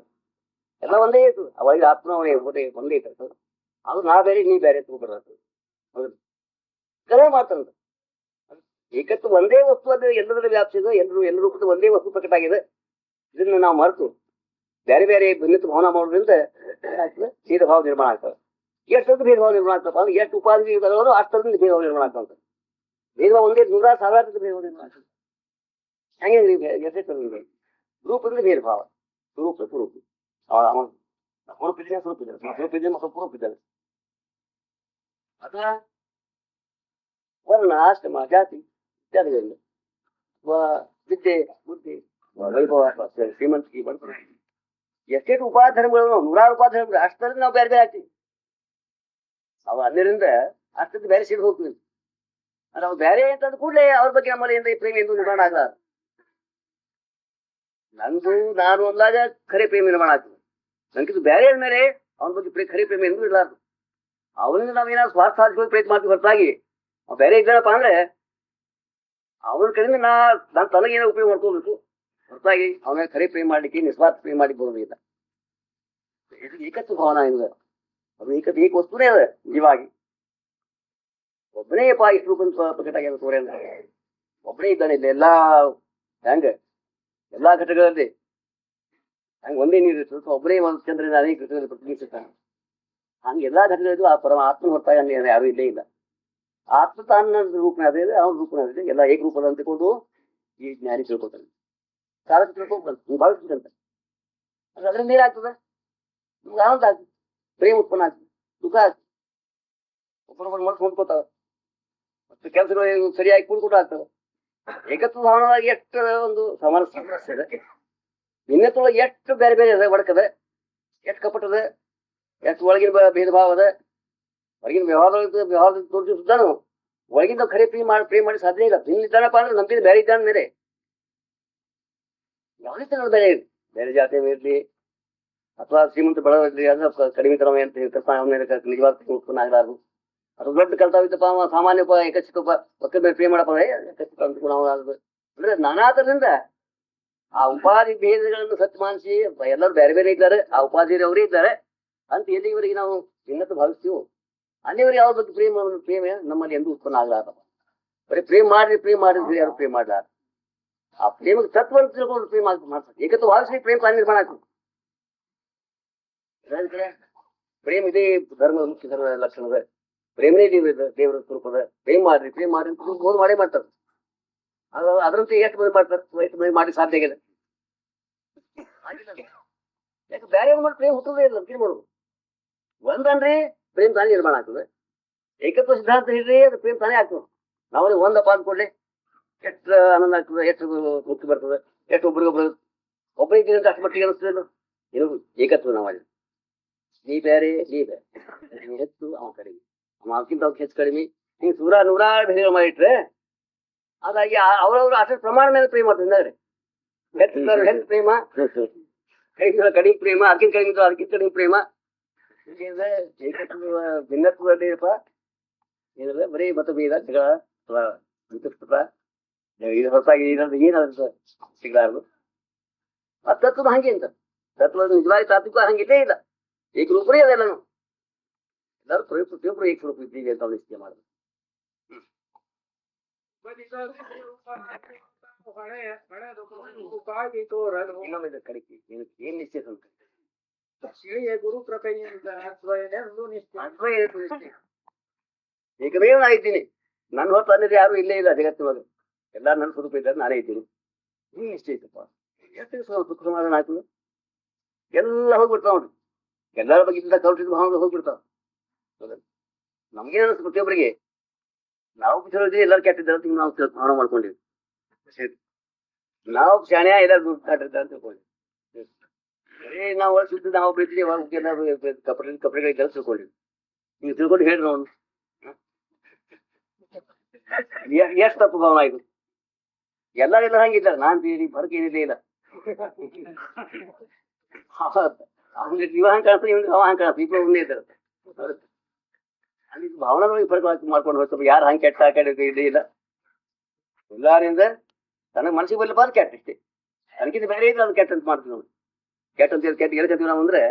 A: ಎಲ್ಲ ಒಂದೇ ಇತ್ತು. ಅವಾಗ ಆತ್ಮ ಒಂದೇ ಇರ್ತದೆ. ಅದು ನಾ ಬೇರೆ ನೀ ಬೇರೆ ತಿಳ್ಕೊಡ್ತದೆ. ಹೌದು, ಕಲಹ ಮಾಡ್ತಾರಂತ. ಏಕತ್ವ ಒಂದೇ ವಸ್ತು, ಅದು ಎಲ್ಲದರ ವ್ಯಾಪಿಸಿದೆ, ಎಲ್ಲ ರೂಪದ ಒಂದೇ ವಸ್ತು ಪ್ರಕಟ ಆಗಿದೆ. ಇದನ್ನು ನಾವು ಮರೆತು ಬೇರೆ ಬೇರೆ ಭಿನ್ನತ್ವ ಭಾವನ ಮಾಡೋದ್ರಿಂದ ಭೇದ ಭಾವ ನಿರ್ಮಾಣ ಆಗ್ತದೆ. ಎಷ್ಟೊಂದು ಭೇದ ಭಾವ ನಿರ್ಮಾಣ ಆಗ್ತಪ್ಪ ಅಂದ್ರೆ ಎಷ್ಟು ಉಪಾಧಿ ಇರೋರು ಅಷ್ಟೊಂದು ಭೇದ ಭಾವ ನಿರ್ಮಾಣ ಆಗ್ತಂತ. ಭೇದ ಭಾವ ಒಂದೇ ನೂರಾರು ಸಾವಿರಾರು ಭೇದ ಭಾವ ನಿರ್ಮಾಣ ಆಗ್ತದೆ. ಹೆಂಗೆ ಎಷ್ಟೇ ರೂಪದಲ್ಲಿ ಭೇದ ಭಾವ, ಸ್ವರೂಪ ಸ್ವರೂಪ ಸ್ವರೂಪ ಇದ್ರೆ ಸ್ವರೂಪ ಇದ್ದಾರೆ, ಸ್ವರೂಪ ಇದ್ರೆ ಮತ್ತು ಸ್ವರೂಪ ಇದ್ದಾರೆ. ಅಥವಾ ವರ್ಣ ಆಶ್ರಮ ಜಾತಿ ಇತ್ಯಾದಿಗಳಿಂದ ವಿದ್ಯೆ ಬುದ್ಧಿ ವೈಭವ ಶ್ರೀಮಂತಿಕೆ ಬರ್ತದೆ. ಎಷ್ಟೇಟು ಉಪಾಧರ್ಮಗಳು, ನೂರಾರು ಉಪಾಧರ್ಮಗಳು, ಅಷ್ಟರಲ್ಲಿ ನಾವು ಬೇರೆ ಬೇರೆ ಆಗ್ತೀವಿ. ಅವು ಅಲ್ಲಿರಿಂದ ಅಷ್ಟಕ್ಕೆ ಬೇರೆ ಸಿಗಿ ಹೋಗ್ತೀವಿ. ನಾವು ಬೇರೆ ಅಂತಂದ ಕೂಡಲೇ ಅವ್ರ ಬಗ್ಗೆ ನಮ್ಮಲ್ಲಿ ಪ್ರೇಮಿ ಎಂದು ನಿರ್ಮಾಣ ಆಗಲ್ಲ. ನಂದು ನಾನು ಅಂದಾಗ ಖರೆ ಪ್ರೇಮಿ ನಿರ್ಮಾಣ ಆಗ್ತದೆ. ನನ್ಗಿದು ಬೇರೆ ಅಂದ್ಮೇಲೆ ಅವನ ಬಗ್ಗೆ ಖರೆ ಪ್ರೇಮಿ ಎಂದು ಇರಲಾರ್ದು. ಅವನಿಂದ ನಾವೇನಾದ್ರು ಸ್ವಾರ್ಥ ಸಾಧಿಸೋಕೆ ಪ್ರಯತ್ನ ಮಾಡ್ತೀವಿ ಹೊರತಾಗಿ ಅವ್ ಬೇರೆ ಇದ್ದಾರಪ್ಪ ಅಂದ್ರೆ ಅವನ ಕಡೆಯಿಂದ ನಾನು ತನಗೇನೋ ಉಪಯೋಗ ಮಾಡ್ಕೋಬೇಕು ಹೊರತಾಗಿ ಅವನ ಖರೆ ಪ್ರೇಮ ಮಾಡ್ಲಿಕ್ಕೆ, ನಿಸ್ವಾರ್ಥ ಪ್ರೇಮ ಮಾಡ್ಲಿಕ್ಕೆ ಬರೋದಿಲ್ಲ. ಇದು ಏಕತ್ವ ಭಾವನ ಇದೆ. ಅದು ಏಕ ವಸ್ತುನೇ ಅದ ನಿಜವಾಗಿ. ಒಬ್ಬನೇ ಇಷ್ಟು ರೂಪ ಪ್ರಕಟ ಆಗ್ಯಾದ ತೋರೆ ಅಂದ್ರೆ ಒಬ್ಬನೇ ಇದ್ದಾನೆ. ಇಲ್ಲಿ ಎಲ್ಲಾ ಹೆಂಗ ಎಲ್ಲಾ ಘಟಗಳಲ್ಲಿ ಹಂಗ ಒಂದೇ ನೀರು ಇರ್ತದೆ, ಒಬ್ಬನೇ ಒಂದು ಚಂದ್ರನ ಅನೇಕ ಘಟಗಳಲ್ಲಿ ಪ್ರತಿನಿಧಿಸುತ್ತಾನೆ. ಹಂಗೆ ಎಲ್ಲಾ ಘಟಗಳಲ್ಲೂ ಆ ಪರಮ ಆತ್ಮ ಹೊರತಾಗಿ ಅಲ್ಲಿ ಯಾರು ಇಲ್ಲೇ ಇಲ್ಲ. ಆತ್ಮ ತಾನ ರೂಪನೇ ಅದೇ ಇದೆ, ಅವನ ರೂಪನೇ ಅದೇ, ಎಲ್ಲ ಏಕರೂಪದ ಅಂತಿಕೊಂಡು ಈ ಜ್ಞಾನಿ ತಿಳ್ಕೊತಾನೆ. ಕಾಲಕ್ಕೆ ತಿಳ್ಕೊಂಡ್ಬಂತ ನೀವು ಭಾವಿಸ್ಬೇಕಂತ ಅದು ಅದರಿಂದ ಏನಾಗ್ತದೆ, ನಿಮ್ಗೆ ಆನಂದ ಆಗ್ತದೆ, ಪ್ರೇಮ ಉತ್ಪನ್ನ ಆಗ್ತದೆ, ಸುಖ ಆಗ್ತದೆ, ಒಬ್ಬರೊಬ್ಬರು ಮನಸ್ಸು ಹೊಂದ್ಕೋತಾವ. ಮತ್ತೆ ಕೆಲಸಗಳು ಸರಿಯಾಗಿ ಕೂಡ್ಕೊಂಡು ಆಗ್ತದೆ. ಏಕತ್ವ ಭಾವನವಾಗಿ ಎಷ್ಟು ಒಂದು ಸಮಸ್ಯೆ ಇದೆ, ಭಿನ್ನತ್ವೊಳಗೆ ಎಷ್ಟು ಬೇರೆ ಬೇರೆ ಅದ, ಒಡಕದ, ಎಷ್ಟು ಕಪಟದ, ಎಷ್ಟು ಒಳಗಿನ ಭೇದ ಭಾವ ಅದ. ಹೊರಗಿನ ವ್ಯವಹಾರದ ತೋರಿಸುತ್ತಾನು, ಒಳಗಿಂದ ಖರೆ ಪ್ರೇಮ್ ಮಾಡಿ ಸಾಧ್ಯ ಇಲ್ಲ. ಇದ್ದಾನಪ್ಪ ಅಂದ್ರೆ ನಂಬಿದ ಬೇರೆ ಇದ್ದಾನ ಮೇಲೆ ಯಾವುದೇ ತರ ಬೇರೆ ಇರಲಿ, ಬೇರೆ ಜಾತಿ ಇರಲಿ ಅಥವಾ ಶ್ರೀಮಂತ ಬಡ ಇರಲಿ, ಅಂದ್ರೆ ಕಡಿಮೆ ತನ ಅಂತ ನಿಜವಾದ ಉತ್ಪನ್ನ ಆಗಲಾರದು. ಅದು ದೊಡ್ಡ ಕಲ್ತಾವಿದ್ದಪ್ಪ ಅವ ಸಾಮಾನ್ಯ ಏಕಚಿಕಪ್ಪ ಒಕ್ಕ ಮೇಲೆ ಪ್ರೇಮ್ ಮಾಡಪ್ಪ ಏಕಚಿಕ ಅಂತ ನಾವು ಅಂದ್ರೆ ನಾನಾ ತರದಿಂದ ಆ ಉಪಾಧಿ ಭೇದಗಳನ್ನು ಸತ್ ಮಾನಿಸಿ ಎಲ್ಲರೂ ಬೇರೆ ಬೇರೆ ಇದ್ದಾರೆ, ಆ ಉಪಾಧಿಯವರೇ ಇದ್ದಾರೆ ಅಂತ ಎಲ್ಲಿವರೆಗೆ ನಾವು ಭಿನ್ನತೆ ಭಾವಿಸ್ತೀವೋ ಅಲ್ಲಿವರೆಗೆ ಯಾವ ಬಗ್ಗೆ ಪ್ರೇಮ ನಮ್ಮಲ್ಲಿ ಎಂದೂ ಉತ್ಪನ್ನ ಆಗ್ಲಾರಪ್ಪ. ಬರೀ ಪ್ರೇಮ್ ಮಾಡಿದ್ರೆ ಯಾರು ಪ್ರೇಮ್ ಮಾಡ್ಲಾರ. ಆ ಪ್ರೇಮಕ್ಕೆ ತತ್ವ ಅಂತ ತಿಳ್ಕೊಂಡು ಪ್ರೇಮ ಮಾಡ್ತಾರೆ. ಏಕತ್ವ ಭಾವಿಸಿ ಪ್ರೇಮ ತಾನೇ ನಿರ್ಮಾಣ ಆಗ್ತದೆ. ಪ್ರೇಮ ಇದೇ ಧರ್ಮದ ಮುಖ್ಯ ಧರ್ಮದ ಲಕ್ಷಣದ ಪ್ರೇಮನೇ ದೇವರ ಸ್ವರೂಪದ. ಪ್ರೇಮ್ ಮಾಡ್ರಿ ಅಂತ ಬೋಧ್ ಮಾಡೇ ಮಾಡ್ತಾರೆ. ಅದರಂತೆ ಎಷ್ಟು ಮಂದಿ ಮಾಡ್ತಾರೆ, ಎಷ್ಟು ಮಂದಿ ಮಾಡಿ ಸಾಧ್ಯ ಆಗಿದೆ. ಯಾಕೆ ಬೇರೆ ಮಾಡಿ ಪ್ರೇಮ್ ಹುಟ್ಟೋದೇ ಇಲ್ಲ ಅಂತ ಮಾಡೋದು. ಒಂದನ್ರಿ ಪ್ರೇಮ್ ತಾನೇ ನಿರ್ಮಾಣ ಆಗ್ತದೆ. ಏಕತ್ವ ಸಿದ್ಧಾಂತ ಹಿಡ್ರಿ ಅದು ಪ್ರೇಮ್ ತಾನೇ ಆಗ್ತದೆ. ನಾವು ಒಂದಪ್ಪ ಅಂದ್ಕೊಳ್ಳಿ ಎಷ್ಟು ಆನಂದ ಆಗ್ತದೆ, ಎಷ್ಟು ಮುಕ್ತಿ ಬರ್ತದೆ, ಎಷ್ಟು ಒಬ್ಬರಿಗೆ ಅಷ್ಟು ಮಟ್ಟಿಗೆ ಅನಿಸ್ತದೆ. ಇದು ಏಕತ್ವ ನಾವು ಮಾಡಿ ನೀ ಬೇರೆ ಹೆಚ್ಚು ಅವ ಕಡಿಮೆ, ಅವಕ್ಕಿಂತ ಅವ್ಕೆ ಹೆಚ್ಚು ಕಡಿಮೆ, ನೀವು ನೂರಾರು ಭೇದ ಮಾಡಿಟ್ರೆ ಹಾಗಾಗಿ ಅವ್ರವ್ರು ಅಷ್ಟು ಪ್ರಮಾಣ ಮೇಲೆ ಪ್ರೇಮ ಮಾಡ್ತಾರೆ. ಹೆಚ್ಚು ಪ್ರೇಮ, ಕಡಿಮೆ ಪ್ರೇಮ, ಅದಕ್ಕಿಂತ ಕಡಿಮೆ ಪ್ರೇಮ. ಏಕತ್ವ ಭಿನ್ನತ್ವದಲ್ಲಿಪ್ಪ ಏನಿದೆ ಬರೀ ಮತ ಭೇದ ಜಗಳ ಅಂತಸ್ಥ ಇದು ಹೊರತಾಗಿ ಏನಾದ್ರು ಸಿಗಲಾರದು. ಆ ತತ್ವದ ಹಂಗೆ ಅಂತ ತತ್ವದ ನಿಜವಾಗಿ ತಾತ್ವಿಕ ಹಂಗಿದ್ದೇ ಇಲ್ಲ. ಏಕರೂಪರೇ ಅದೆಲ್ಲನು ಎಲ್ಲರೂ ಪ್ರತಿಯೊಬ್ಬರು ಏಕರೂಪ ಇದ್ದೀವಿ ಅಂತ ನಿಶ್ಚಯ ಮಾಡಿದ್ರು. ಇನ್ನೊಮ್ಮೆ ಕಡಿಕೆ ಏನ್ ನಿಶ್ಚಯ
B: ಗುರು ಕೃಪೆಯಿಂದ
A: ಏಕಮೇವ ನಾ ಇದ್ದೀನಿ. ನನ್ನ ಹೊತ್ತು ಅನ್ನೋದು ಯಾರು ಇಲ್ಲೇ ಇಲ್ಲ ಜಗತ್ತಿನೊಳಗೆ. ಎಲ್ಲಾರು ನನ್ನ ಸ್ವರೂಪ ಇದ್ದಾರೆ, ನಾನೇ ಇದ್ದೀನಿ. ನೀನ್ ನಿಶ್ಚಯಿಸಪ್ಪ ಎಷ್ಟು ಸುಖ ಸಮಾಧಾನ ಆಗ್ತದೆ. ಎಲ್ಲ ಹೋಗ್ಬಿಡ್ತಾವ ನೋಡ್ರಿ, ಎಲ್ಲರ ಬಗ್ಗೆ ಇಂದ ಕೌಟಿದ ಭಾವನೆ ಹೋಗ್ಬಿಡ್ತಾವ. ನಮ್ಗೇನ ಅನಿಸ್ತು ಪ್ರತಿಯೊಬ್ಬರಿಗೆ ನಾವು ಚಲೋದಿ ಎಲ್ಲರೂ ಕೆಟ್ಟಿದ್ದಾರೆ ಅಂತ ನಾವು ಭಾವನೆ ಮಾಡ್ಕೊಂಡಿವಿ. ನಾವು ಶಾಣೆ ಎಲ್ಲರೂ ದುಡ್ಡು ಕಾಟಿರ್ತಾರೆ ಅಂತ ತಿಳ್ಕೊಂಡಿವಿ. ನಾವು ಒಳಗೆ ಶುದ್ಧ ನಾವು ಬೆಳಿತೀವಿ, ಕಪಡೆಗಳಿಗೆ ಕೆಲಸ ತಿಳ್ಕೊಂಡಿವಿ. ನೀವು ತಿಳ್ಕೊಂಡು ಹೇಳ್ರಿ ನಾವು ಎಷ್ಟು ತಪ್ಪು ಭಾವನ ಆಯ್ತು. ಎಲ್ಲರೆಲ್ಲ ಹಂಗಿದ್ದಾರೆ, ನಾನ್ ಫರಕ್ ಏನಿದೆ ಇಲ್ಲ. ಇವ ಹಂಗೆ ಕಾಣ್ತದೆ, ಇವ್ ಅವ ಹಂಗೆ ಕಾಣ್ತದೆ, ಇಬ್ಬರು ಒಂದೇ ಇದ್ದಾರೆ. ಅಲ್ಲಿ ಭಾವನೆಗಳಿಗೆ ಫರಕ್ ಮಾಡ್ಕೊಂಡು ಹೋಗ್ತಾರೆ. ಯಾರು ಹಂಗೆ ಕೆಟ್ಟ ಕಡೆ ಇದೇ ಇಲ್ಲ. ಎಲ್ಲಾರಿಂದ ತನಗೆ ಮನಸ್ಸಿಗೆ ಬರ್ಲಿಪ್ಪ ಅದು ಕೆಟ್ಟ ಇಷ್ಟೇ. ಅದಕ್ಕಿಂತ ಬೇರೆ ಇದ್ರೆ ಅದು ಕೆಟ್ಟ ಅಂತ ಮಾಡ್ತೀವಿ ನಾವು. ಕೆಟ್ಟ ಅಂತ ಹೇಳಿ ಕೆಟ್ಟ ಹೇಳ್ಕೊಂತೀವಿ ನಾವು. ಅಂದ್ರೆ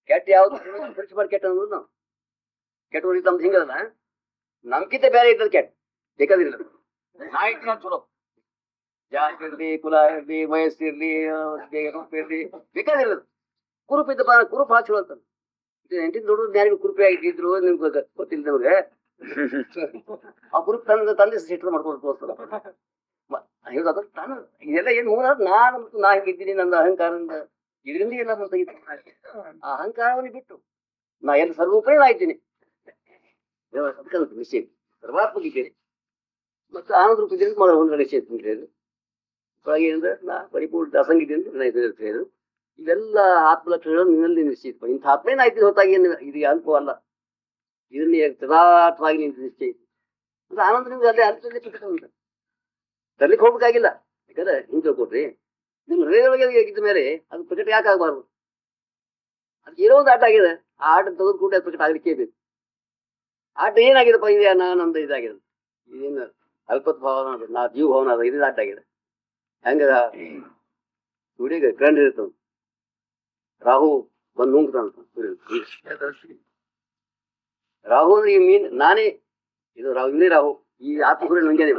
A: ಕೆಟ್ಟ ಯಾವ್ದು ಪರೀಕ್ಷೆ ಮಾಡಿ ಕೆಟ್ಟ ಅಂದ್ರೆ ನಾವು ಕೆಟ್ಟ ಹೊಡಿತ ನಮ್ದು ಹಿಂಗಲ್ಲ. ನಮ್ಗಿಂತ ಬೇರೆ ಇದ್ದದ್ದು ಕೆಟ್ಟ ಬೇಕಾದಿಲ್ಲ. ನಾ ಇರ್ತೀನಿ ಅಂತ ಚಲೋ, ಜಾತಿ ಇರ್ಲಿ, ಕುಲ ಇರ್ಲಿ, ವಯಸ್ಸಿರ್ಲಿ, ರೂಪ ಇರ್ಲಿ, ಬೇಕಾದಿಲ್ಲ. ಕುರುಪ್ ಇದ್ದಪ್ಪ ಕುರುಪ್ ಹಾಚು ಅಂತ ಎಂಟಿನ ದೊಡ್ಡ ಜ್ಞಾನಿಗಳು ಕುರುಪಿ ಆಗಿದ್ರು ನಿಮ್ಗೆ ಗೊತ್ತಿಲ್ಲ. ನಮ್ಗೆ ಆ ಕುರುಪ್ ತಂದೆ ಸಿಟ್ಟು ಮಾಡ್ಕೊಂಡು ತೋರಿಸ್ತದ. ಹೇಳೋದು ತಾನು ಇದೆಲ್ಲ ಏನ್ ನಾನು ಮತ್ತು ನಾ ಹಿಂಗಿದ್ದೀನಿ, ನನ್ನ ಅಹಂಕಾರದಿಂದ ಇದರಿಂದ ಎಲ್ಲ ತೆಗಿತೀನಿ. ಆ ಅಹಂಕಾರವನ್ನು ಬಿಟ್ಟು ನಾ ಎಲ್ಲ ಸರ್ವೂಪನೇ ನಾ ಇದ್ದೀನಿ, ನಿಶ್ಚಯ ಸರ್ವಾತ್ಮಕ ಇದ್ದೇನೆ ಮತ್ತು ಆನಂದ ರೂಪ ಇದ್ದೀನಿ ಒಂದು ನಿಶ್ಚಯ ಹೇಳಿದ್ರು. ಏನಂದ್ರೆ ನಾ ಪರಿಪೂರ್ಣ ಅಸಂಗಿದ್ದೇನೆ. ಇವೆಲ್ಲ ಆತ್ಮಲಕ್ಷಣಗಳು ನಿನ್ನಲ್ಲಿ ನಿಶ್ಚಯಿತ. ಇಂಥ ಆತ್ಮೇ ನಾ ಇದ್ದೀನಿ, ಹೊತ್ತಾಗಿ ಇದು ಅಲ್ಪವಲ್ಲ. ಇದನ್ನೇ ಯಥಾರ್ಥವಾಗಿ ನಿಂತು ನಿಶ್ಚಯಿತ ಅಂದ್ರೆ ಆನಂದ ನಿಮ್ಗೆ ಅಲ್ಲೇ ಅಲ್ಪದಲ್ಲಿ ಪ್ರಕಟ ಉಂಟು. ತರ್ಲಿಕ್ಕೆ ಹೋಗ್ಬೇಕಾಗಿಲ್ಲ. ಯಾಕಂದ್ರೆ ಹಿಂಗೆ ತಿಳ್ಕೊಡ್ರಿ, ನಿಮ್ ಹೃದಯದೊಳಗೆ ಇದ್ದ ಮೇಲೆ ಅದು ಪ್ರಕಟ ಯಾಕೆ ಆಗ್ಬಾರ್ದು? ಅದಕ್ಕೆ ಏನೋ ಒಂದು ಆಟ ಆಗಿದೆ. ಆ ಆಟ ತೆಗೆದು ಕೂಡ ಪ್ರಕಟ ಆಗ್ಲಿಕ್ಕೆ ಬೇಕು. ಆಟ ಏನಾಗಿದೆಪ್ಪ, ಇದೆ ನಮ್ದು ಇದಾಗಿದೆ. ಇದೇನು ಅಲ್ಪತ್ ಭಾವನ ಅದು, ನಾ ಜೀವ ಭಾವನ ಅದು, ಇದು ಆಟ ಆಗಿದೆ. ಹೆಂಗ ಸೂರ್ಯಗೆ ಕರೆಂಟ್ ಇರ್ತದ, ರಾಹು ಬಂದು ನುಂಗ್ತಾನಂತ. ರಾಹು ಅಂದ್ರೆ ಈ ಮೀನ್ ನಾನೇ, ಇದು ರಾಹು ಇವನೇ ರಾಹು. ಈ ಆತ್ಮಸೂರ್ಯ ನಂಗೇನೆ,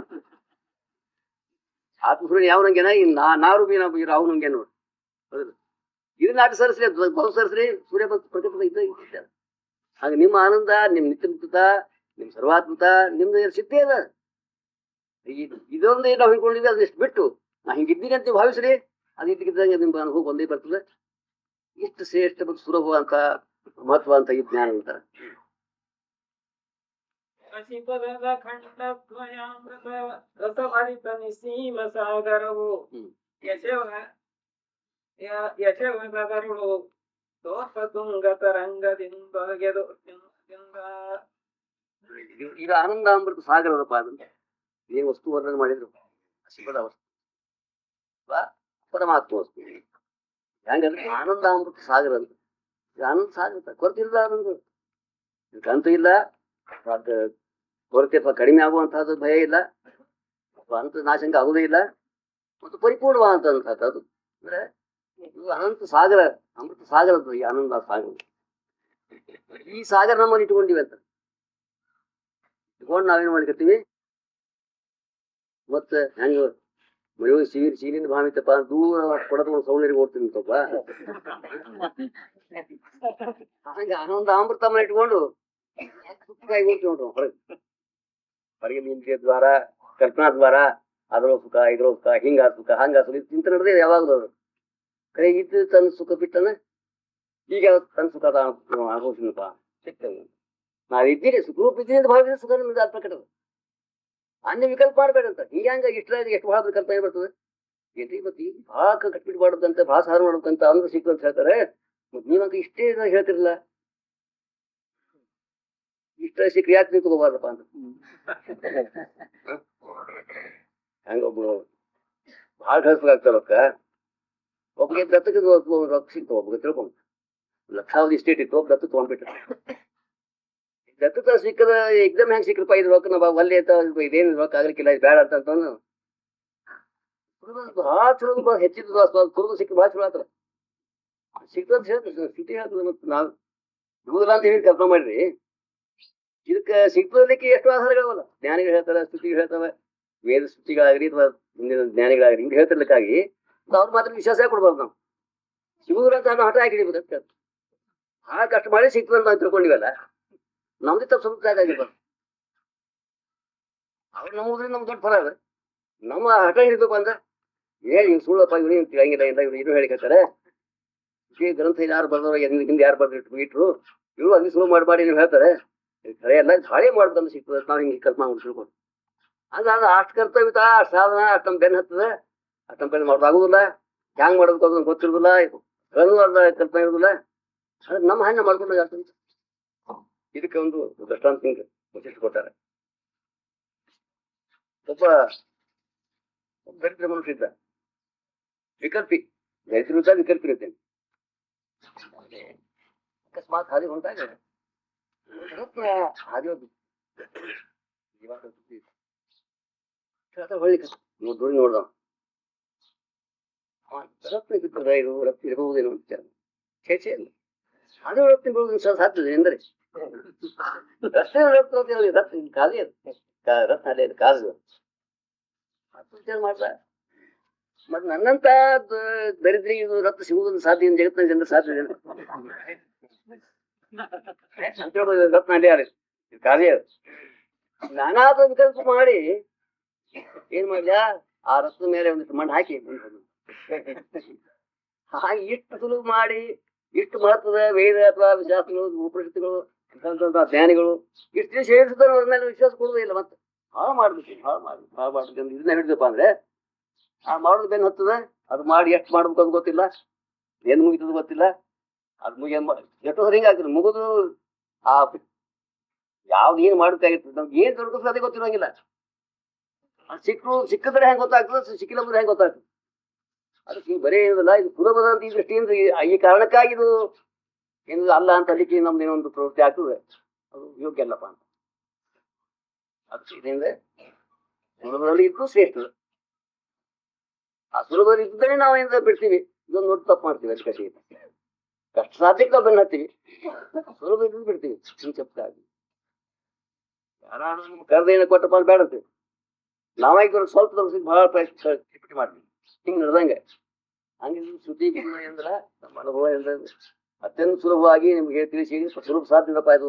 A: ಆತ್ಮಸೂರ್ಯ ಯಾವ ನಂಗೇನ, ಈ ನಾರು ಮೀನ ಈ ರಾಹು ನಂಗೆ ನೋಡಿ. ಹೌದು, ಇದನ್ನ ಆಟ ಸರಿಸ್ರಿ, ಬಹು ಸರಿಸ್ರಿ, ಸೂರ್ಯ ಪ್ರಕಟದ ಇದ್ದ. ಹಾಗೆ ನಿಮ್ಮ ಆನಂದ, ನಿಮ್ ನಿತ್ಯ ಮುಕ್ತ, ನಿಮ್ ಸರ್ವಾತ್ಮತ ನಿಮ್ದು ಸಿದ್ಧೇ ಅದ. ಇದೊಂದೇ ನಾವು ಹಿಂಕೊಂಡಿದ್ವಿ, ಅದನ್ನೆಷ್ಟು ಬಿಟ್ಟು ನಾ ಹಿಂಗಿದ್ದೀನಿ ಅಂತ ಭಾವಿಸ್ರಿ, ಅದು ಇದ್ದಕ್ಕಿದ್ದಂಗೆ ನಿಮ್ಗೆ ಅನುಭವ ಒಂದೇ ಬರ್ತದೆ. ಇಷ್ಟು ಶ್ರೇಷ್ಠ ಮತ್ತು ಸುಲಭ ಅಂತ ಮಹತ್ವ ಅಂತ ಈ ಜ್ಞಾನ ಅಂತಾರೆ.
B: ಹಸಿಪದದ ಖಂಡದ್ವಯಾಮೃತ ರಸಭರಿತ ನಿಸೀಮ ಸಾಗರವು ಯಶವ ಯಶವಗರುಳು ದೋಷ ತುಂಗ ತರಂಗದಿಂದೊಗೆದು
A: ಈಗ ಆನಂದಾಮೃತ ಸಾಗರದಪ್ಪ ಅದು ಏನ್ ವಸ್ತು ವರ್ಣನೆ ಮಾಡಿದ್ರು ಹಸಿಪದ ವಸ್ತು ಪರಮಾತ್ಮ ವಸ್ತು ಹೆಂಗಂದ್ರೆ ಆನಂದಾಮೃತ ಸಾಗರ ಅಂತ ಆನಂದ ಸಾಗರ ಕೊರತಿಲ್ಲ ಆನಂದ ಕಂತು ಇಲ್ಲ ಕೊರತೆ ಕಡಿಮೆ ಆಗುವಂತಹದ್ದು ಭಯ ಇಲ್ಲ ಅಂತ ನಾಶಂಕ ಆಗುವುದೇ ಇಲ್ಲ ಮತ್ತು ಪರಿಪೂರ್ಣವಾದಂತಹದ್ದು ಅಂದ್ರೆ ಇದು ಅನಂತ ಸಾಗರ ಅಮೃತ ಸಾಗರದ್ದು ಈ ಆನಂದ ಸಾಗರ ಈ ಸಾಗರ ನಮ್ಮಲ್ಲಿ ಇಟ್ಕೊಂಡಿವಿ ಅಂತ ಇಟ್ಕೊಂಡು ನಾವೇನ್ ಮಾಡ್ಕೊತೀವಿ ಮತ್ತೆ ಹೆಂಗ ಮನೆಯೊಳಗೆ ಸೀಲಿನ ಭಾವಿತಪ್ಪ ದೂರ ಕೊಡದ ಒಂದು ಸೌಂದರ್ಯ ಓಡ್ತೀನಿ ಸ್ವಲ್ಪ ಹಂಗ ಆನಂದ ಅಮೃತಮ್ಮ ಇಟ್ಕೊಂಡು ಸುಖವಾಗಿ ಓಡ್ತೀವಿ ನೋಡ್ರಿ ಹೊರಗೆ ಇಂದ್ರಿಯ ದ್ವಾರ ಕಲ್ಪನಾ ದ್ವಾರ ಅದ್ರ ಸುಖ ಇದ್ರ ಸುಖ ಹಿಂಗ ಸುಖ ಹಂಗ ಸುಖ ಚಿಂತೆ ನಡೆದ್ರೆ ಯಾವಾಗಲೂ ಅದು ಕೈ ಇದ್ದು ತನ್ನ ಸುಖ ಬಿಟ್ಟನ ಈಗ ತನ್ನ ಸುಖ ಅನುಭವಿಸಿನಪ್ಪ ಸಿಗ್ತೇವೆ ನಾವಿದ್ದೀರಿ ಸುಖರೂಪ ಇದ್ದೀನಿ ಅಂತ ಭಾವಿಸಿದ್ರೆ ಸುಖ ನಿಮ್ಗೆ ಪ್ರಕಟದ ಅನ್ಯ ವಿಕಲ್ಪ ಮಾಡ್ಬೇಡಂತ ಈಗ ಹಂಗ ಇಷ್ಟರ ಎಷ್ಟು ಭಾಳ ಕಲ್ಪನೆ ಬರ್ತದೆ ಏನ್ರಿ ಮತ್ತೆ ಈಗ ಭಾಳ ಕಟ್ಬಿಟ್ಟು ಮಾಡೋದಂತೆ ಭಾಳ ಸಾರು ಮಾಡೋದಂತ ಅಂದ್ರೆ ಸಿಕ್ಕು ಅಂತ ಹೇಳ್ತಾರೆ ಮತ್ ನೀವಂತ ಇಷ್ಟೇ ಹೇಳ್ತಿರಲ್ಲ ಇಷ್ಟ ಸಿಕ್ಕರೆ ಯಾಕೆ ನೀವು ತಗೋಬಾರ್ದಪ್ಪ ಅಂತ ಹಂಗೊಬ್ರು ಭಾಳ ಕಳ್ಸ್ಬೇಕಾಗ್ತಾರಕ್ಕ ಒಬ್ಬಗೆ ದತ್ತಕ್ಕೆ ರೊಕ್ಕ ಸಿಕ್ತು ಒಬ್ಬಗೆ ತಿಳ್ಕೊಂಡು ಲಕ್ಷಾವಧಿ ಇಸ್ಟೇಟ್ ಇತ್ತು ಒಬ್ಬ ದತ್ತು ತೊಗೊಂಡ್ಬಿಟ್ಟ ದತ್ತತ ಸಿಕ್ಕದ ಎಕ್ದಮ್ ಹೆಂಗ್ ಸಿಕ್ರಪ್ಪ ಇದು ರೊಕ್ಕ ನಾವು ಒಲ್ಲೆ ಅಂತ ಇದೇನು ರೊಕ್ಕ ಆಗ್ಲಿಕ್ಕಿಲ್ಲ ಇದು ಬೇಡ ಅಂತಂದು ಭಾಳ ಚಲೋ ಹೆಚ್ಚಿದ್ದು ಕುರುದು ಸಿಕ್ಕ ಭಾಳ ಚಲೋ ಆತರ ಸಿಕ್ತಂತ ಹೇಳ್ತಾರೆ ಸ್ಥಿತಿ ಹೇಳ್ತದೆ ಮತ್ತೆ ನಾವು ಇರುವುದಿಲ್ಲ ಅಂತ ಹೇಳಿ ಕಲ್ಪನೆ ಮಾಡ್ರಿ ಇದಕ್ಕೆ ಸಿಕ್ತದಕ್ಕೆ ಎಷ್ಟು ಆಧಾರಗಳವಲ್ಲ ಜ್ಞಾನಿಗಳು ಹೇಳ್ತಾರೆ ಸ್ತುತಿಗಳು ಹೇಳ್ತವೆ ವೇದ ಸ್ತುತಿಗಳಾಗ್ರಿ ಅಥವಾ ಮುಂದಿನ ಜ್ಞಾನಿಗಳಾಗ್ರಿ ಹಿಂಗೆ ಹೇಳ್ತಿರ್ಲಿಕ್ಕಾಗಿ ಅವ್ರ ಮಾತ್ರ ವಿಶ್ವಾಸ ಕೊಡ್ಬಾರ್ದು ನಾವು ಸಿಗುದಿಲ್ಲ ಅಂತ ಹಠ ಹಾಕಿಡಿಬೋದು ಅಂತ ಭಾಳ ಕಷ್ಟ ಮಾಡಿ ಸಿಕ್ತದಂತ ನಾವು ತಿಳ್ಕೊಂಡಿವಲ್ಲ ನಮ್ದೇ ತಪ್ಪು ಸ್ವಲ್ಪ ಆಗಿರ್ಬಾರ್ದು ಅವ್ರು ನಮ್ಮದ್ರಿಂದ ನಮ್ಗೆ ದೊಡ್ಡ ಫಲ ಅದ ನಮ್ಮ ಹಠ ಹಿಡಿಬೇಕು ಅಂತ ಹೇಳಿ ಹಿಂಗೆ ಸುಳ್ಳಪ್ಪ ಇವನು ತಿಳಂಗಿಲ್ಲ ಇಲ್ಲ ಇವ್ರು ಏನು ಹೇಳಿಕತ್ತಾರೆ ಈ ಗ್ರಂಥ ಯಾರು ಬರ್ದವ್ರು ಹಿಂದೆ ಯಾರು ಬರ್ದು ಇಟ್ರು ಇವರು ಅಲ್ಲಿ ಸುಳ್ಳು ಮಾಡಿ ನೀವು ಹೇಳ್ತಾರೆ ಖರೆ ಎಲ್ಲ ಹಾಳೆ ಮಾಡ್ಬೇಕಂತ ಸಿಗ್ತದೆ ನಾವು ಹಿಂಗೆ ಕಲ್ಪನಾ ತಿಳ್ಕೊಂಡು ಅಂದ್ರೆ ಅದು ಅಷ್ಟು ಕರ್ತವ್ಯತ ಅಷ್ಟು ಸಾಧನ ಅಷ್ಟು ನಮ್ಮ ಬೆನ್ನು ಹತ್ತದ ಅಷ್ಟು ನಮ್ಮ ಬೆನ್ನು ಮಾಡೋದಾಗುದಿಲ್ಲ ಹ್ಯಾಂಗ್ ಮಾಡ್ಬೇಕು ಅದನ್ನು ಗೊತ್ತಿರುದಿಲ್ಲ ಅರ್ಧ ಕಲ್ಪನೆ ಇರುದಿಲ್ಲ ಅದ್ರ ನಮ್ಮ ಹಣ್ಣ ಮಾಡ್ಕೊಂಡು ಆಗ್ತದೆ ಇದಕ್ಕೆ ಒಂದು ದೃಷ್ಟಾಂತ ಹಿಂಗೆ ವಚಿಷ್ಠ ಕೊಟ್ಟಾರೆ ಒಬ್ಬ ದರಿದ್ರ ಮನುಷ್ಯ ಇದ್ದ ವಿಕಲ್ಪಿ ದರಿದ್ರ ವಿಕಲ್ಪಿ ಇರ್ತೇನೆ ಅಕಸ್ಮಾತ್ ಹಾದಿ ಹೊಂಟಾಗ ಹಾದಿ ಹೋದ್ ಹೊಳ್ಳಿ ದೂರಿ ನೋಡ್ದ ರತ್ನ ಬಿದ್ದದ ಇದು ರಕ್ತ ಇರಬಹುದೇನೋ ವಿಚಾರ ಚೇಚೆ ಇಲ್ಲ ಅದು ರತ್ನ ಬೀಳುವುದು ಸಾಧ್ಯತೆ ಎಂದರೆ ರಸ್ತೆ ರತ್ನ ರತ್ನ ಖಾಲಿ ಅದು ರತ್ನ ಅಲ್ಲೇ ಅದು ಕಾದು ವಿಚಾರ ಮಾಡ್ದ ಮತ್ ನನ್ನಂತ ದರಿದ್ರಿಗೆ ಇದು ರಕ್ತ ಸಿಗುವುದನ್ನು ಸಾಧ್ಯ ಜಗತ್ತಿನ ಜನರು ಸಾಧ್ಯ ರತ್ನ ಅಲ್ಲೇ ಅದು ಖಾಲಿ ಅದು ನಾನಾದ ವಿಕಲ್ಪ ಮಾಡಿ ಏನ್ ಮಾಡ್ಯ ಆ ರತ್ನ ಮೇಲೆ ಒಂದಿಷ್ಟು ಮಣ್ಣು ಹಾಕಿ ಹಾಗೆ ಇಷ್ಟು ಸುಲಭ ಮಾಡಿ ಇಷ್ಟು ಮಹತ್ವದ ವೇದ ಅಥವಾ ಶಾಸ್ತ್ರಗಳು ಉಪನಿಷತ್ತುಗಳು ಜ್ಞಾನಿಗಳು ಇಷ್ಟು ಸೇರಿಸಿದ್ರೆ ಅವ್ರ ಮೇಲೆ ವಿಶ್ವಾಸ ಕೊಡುವುದೇ ಇಲ್ಲ ಮತ್ತೆ ಹಾಳು ಮಾಡ್ಬೇಕು ಇದನ್ನ ಹಿಡಿದಪ್ಪ ಅಂದ್ರೆ ಆ ಮಾಡೋದು ಬೆನ್ನು ಹತ್ತದ ಅದು ಮಾಡಿ ಎಷ್ಟು ಮಾಡ್ಬೇಕು ಅದು ಗೊತ್ತಿಲ್ಲ ಏನ್ ಮುಗಿತದ ಗೊತ್ತಿಲ್ಲ ಅದು ಮುಗಿಯ ಎಷ್ಟೋ ಹಿಂಗೆ ಆಗ್ತದೆ ಮುಗಿದು ಆ ಯಾವ್ದು ಏನ್ ಮಾಡ್ಬೇಕಾಗಿರ್ತದೆ ನಮ್ಗೆ ಏನ್ ದೊಡ್ಡ ಅದೇ ಗೊತ್ತಿರೋಂಗಿಲ್ಲ ಸಿಕ್ಕಿದ್ರೆ ಹೆಂಗ್ ಗೊತ್ತಾಗ್ತದೆ ಸಿಕ್ಕಿಲ್ಲ ಅಂದ್ರೆ ಹೆಂಗ್ ಗೊತ್ತಾಗ್ತದೆ ಅದಕ್ಕೆ ಬರೀ ಇರೋದಿಲ್ಲ ಇದು ಸುಲಭದ ಅಂತ ಈ ದೃಷ್ಟಿಯಿಂದ ಈ ಕಾರಣಕ್ಕಾಗಿ ಇದು ಏನು ಅಲ್ಲ ಅಂತ ಅಲ್ಲಿಕ್ಕೆ ನಮ್ದು ಏನೊಂದು ಪ್ರವೃತ್ತಿ ಆಗ್ತದೆ ಅದು ಯೋಗ್ಯ ಅಲ್ಲಪ್ಪ ಅಂತ ಅದಕ್ಕೆ ಇದರಿಂದ ಸುಲಭದಲ್ಲಿ ಇದ್ದು ಶ್ರೇಷ್ಠ ಆ ಸುಲಭದಲ್ಲಿ ಇದ್ದರೆ ನಾವು ಏನಾದ್ರು ಬಿಡ್ತೀವಿ ಇದೊಂದು ನೋಡಿ ತಪ್ಪು ಮಾಡ್ತೀವಿ ಅದಕ್ಕೆ ಕಷ್ಟ ಸಾಧ್ಯಕ್ಕೆ ನಾವು ಬೆನ್ನು ಹತ್ತೀವಿ ಸುಲಭ ಇದ್ದು ಬಿಡ್ತೀವಿ ಸಂಕ್ಷಿಪ್ತಾಗಿ ಯಾರು ಕರೆದೇನ ಕೊಟ್ಟಪ್ಪ ಬೇಡ ಅಂತೀವಿ ನಾವಾಗಿ ಸ್ವಲ್ಪ ಬಹಳ ಪ್ರಯತ್ನ ಮಾಡ್ತೀವಿ ಹಿಂಗ್ ನಡೆದಂಗೆ ಹಂಗೆ ಸುದ್ದಿ ಅಂದ್ರ ನಮ್ಮ ಅನುಭವ ಅತ್ಯಂತ ಸುಲಭವಾಗಿ ನಿಮ್ಗೆ ತಿಳಿಸಿ ಸುಲಭ ಸಾಧ್ಯದಪ್ಪ ಇದು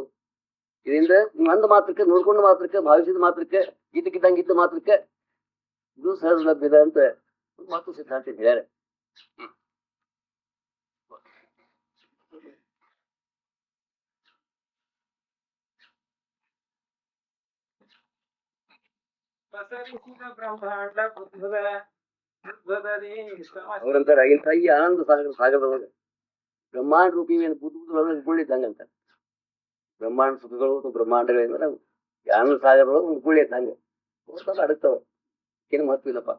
A: ಇದರಿಂದ ನೀವು ಅಂದ ಮಾತ್ರಕ್ಕೆ ನೋಡ್ಕೊಂಡ ಮಾತ್ರಕ್ಕೆ ಭಾವಿಸಿದ ಮಾತ್ರಕ್ಕೆ ಇದಕ್ಕಿದ್ದಂಗೆ ಇದ್ದ ಮಾತ್ರಕ್ಕೆ ಇದು ಸಹಜ ಲಭ್ಯದ ಅಂತ ಮಾತು ಸಿದ್ಧಾಂತ ಹೇಳ್ಯಾರೆ.
B: ಪಸರಿಸಿದ ಬ್ರಹ್ಮಾಂಡ ಬುದ್ಧದಲ್ಲಿ
A: ಅವ್ರಂತಾರ ಇಂಥ ಈ ಆನಂದ ಸಾಗರದೊಳಗೆ ಬ್ರಹ್ಮಾಂಡ ರೂಪಿ ಏನು ಬುದ್ಧದೊಳಗೆ ಉಳ್ಳಿದ್ದಂಗಂತ ಬ್ರಹ್ಮಾಂಡ ಸುಖಗಳು ಮತ್ತು ಬ್ರಹ್ಮಾಂಡಗಳಿಂದ ಈ ಆನಂದ ಸಾಗರದೊಳಗೆ ಒಂದು ಗುಳ್ಳಿ ಇದ್ದಂಗೆ ಅಡಗ್ತಾವ ಏನು ಮಹತ್ವ ಇಲ್ಲಪ್ಪ.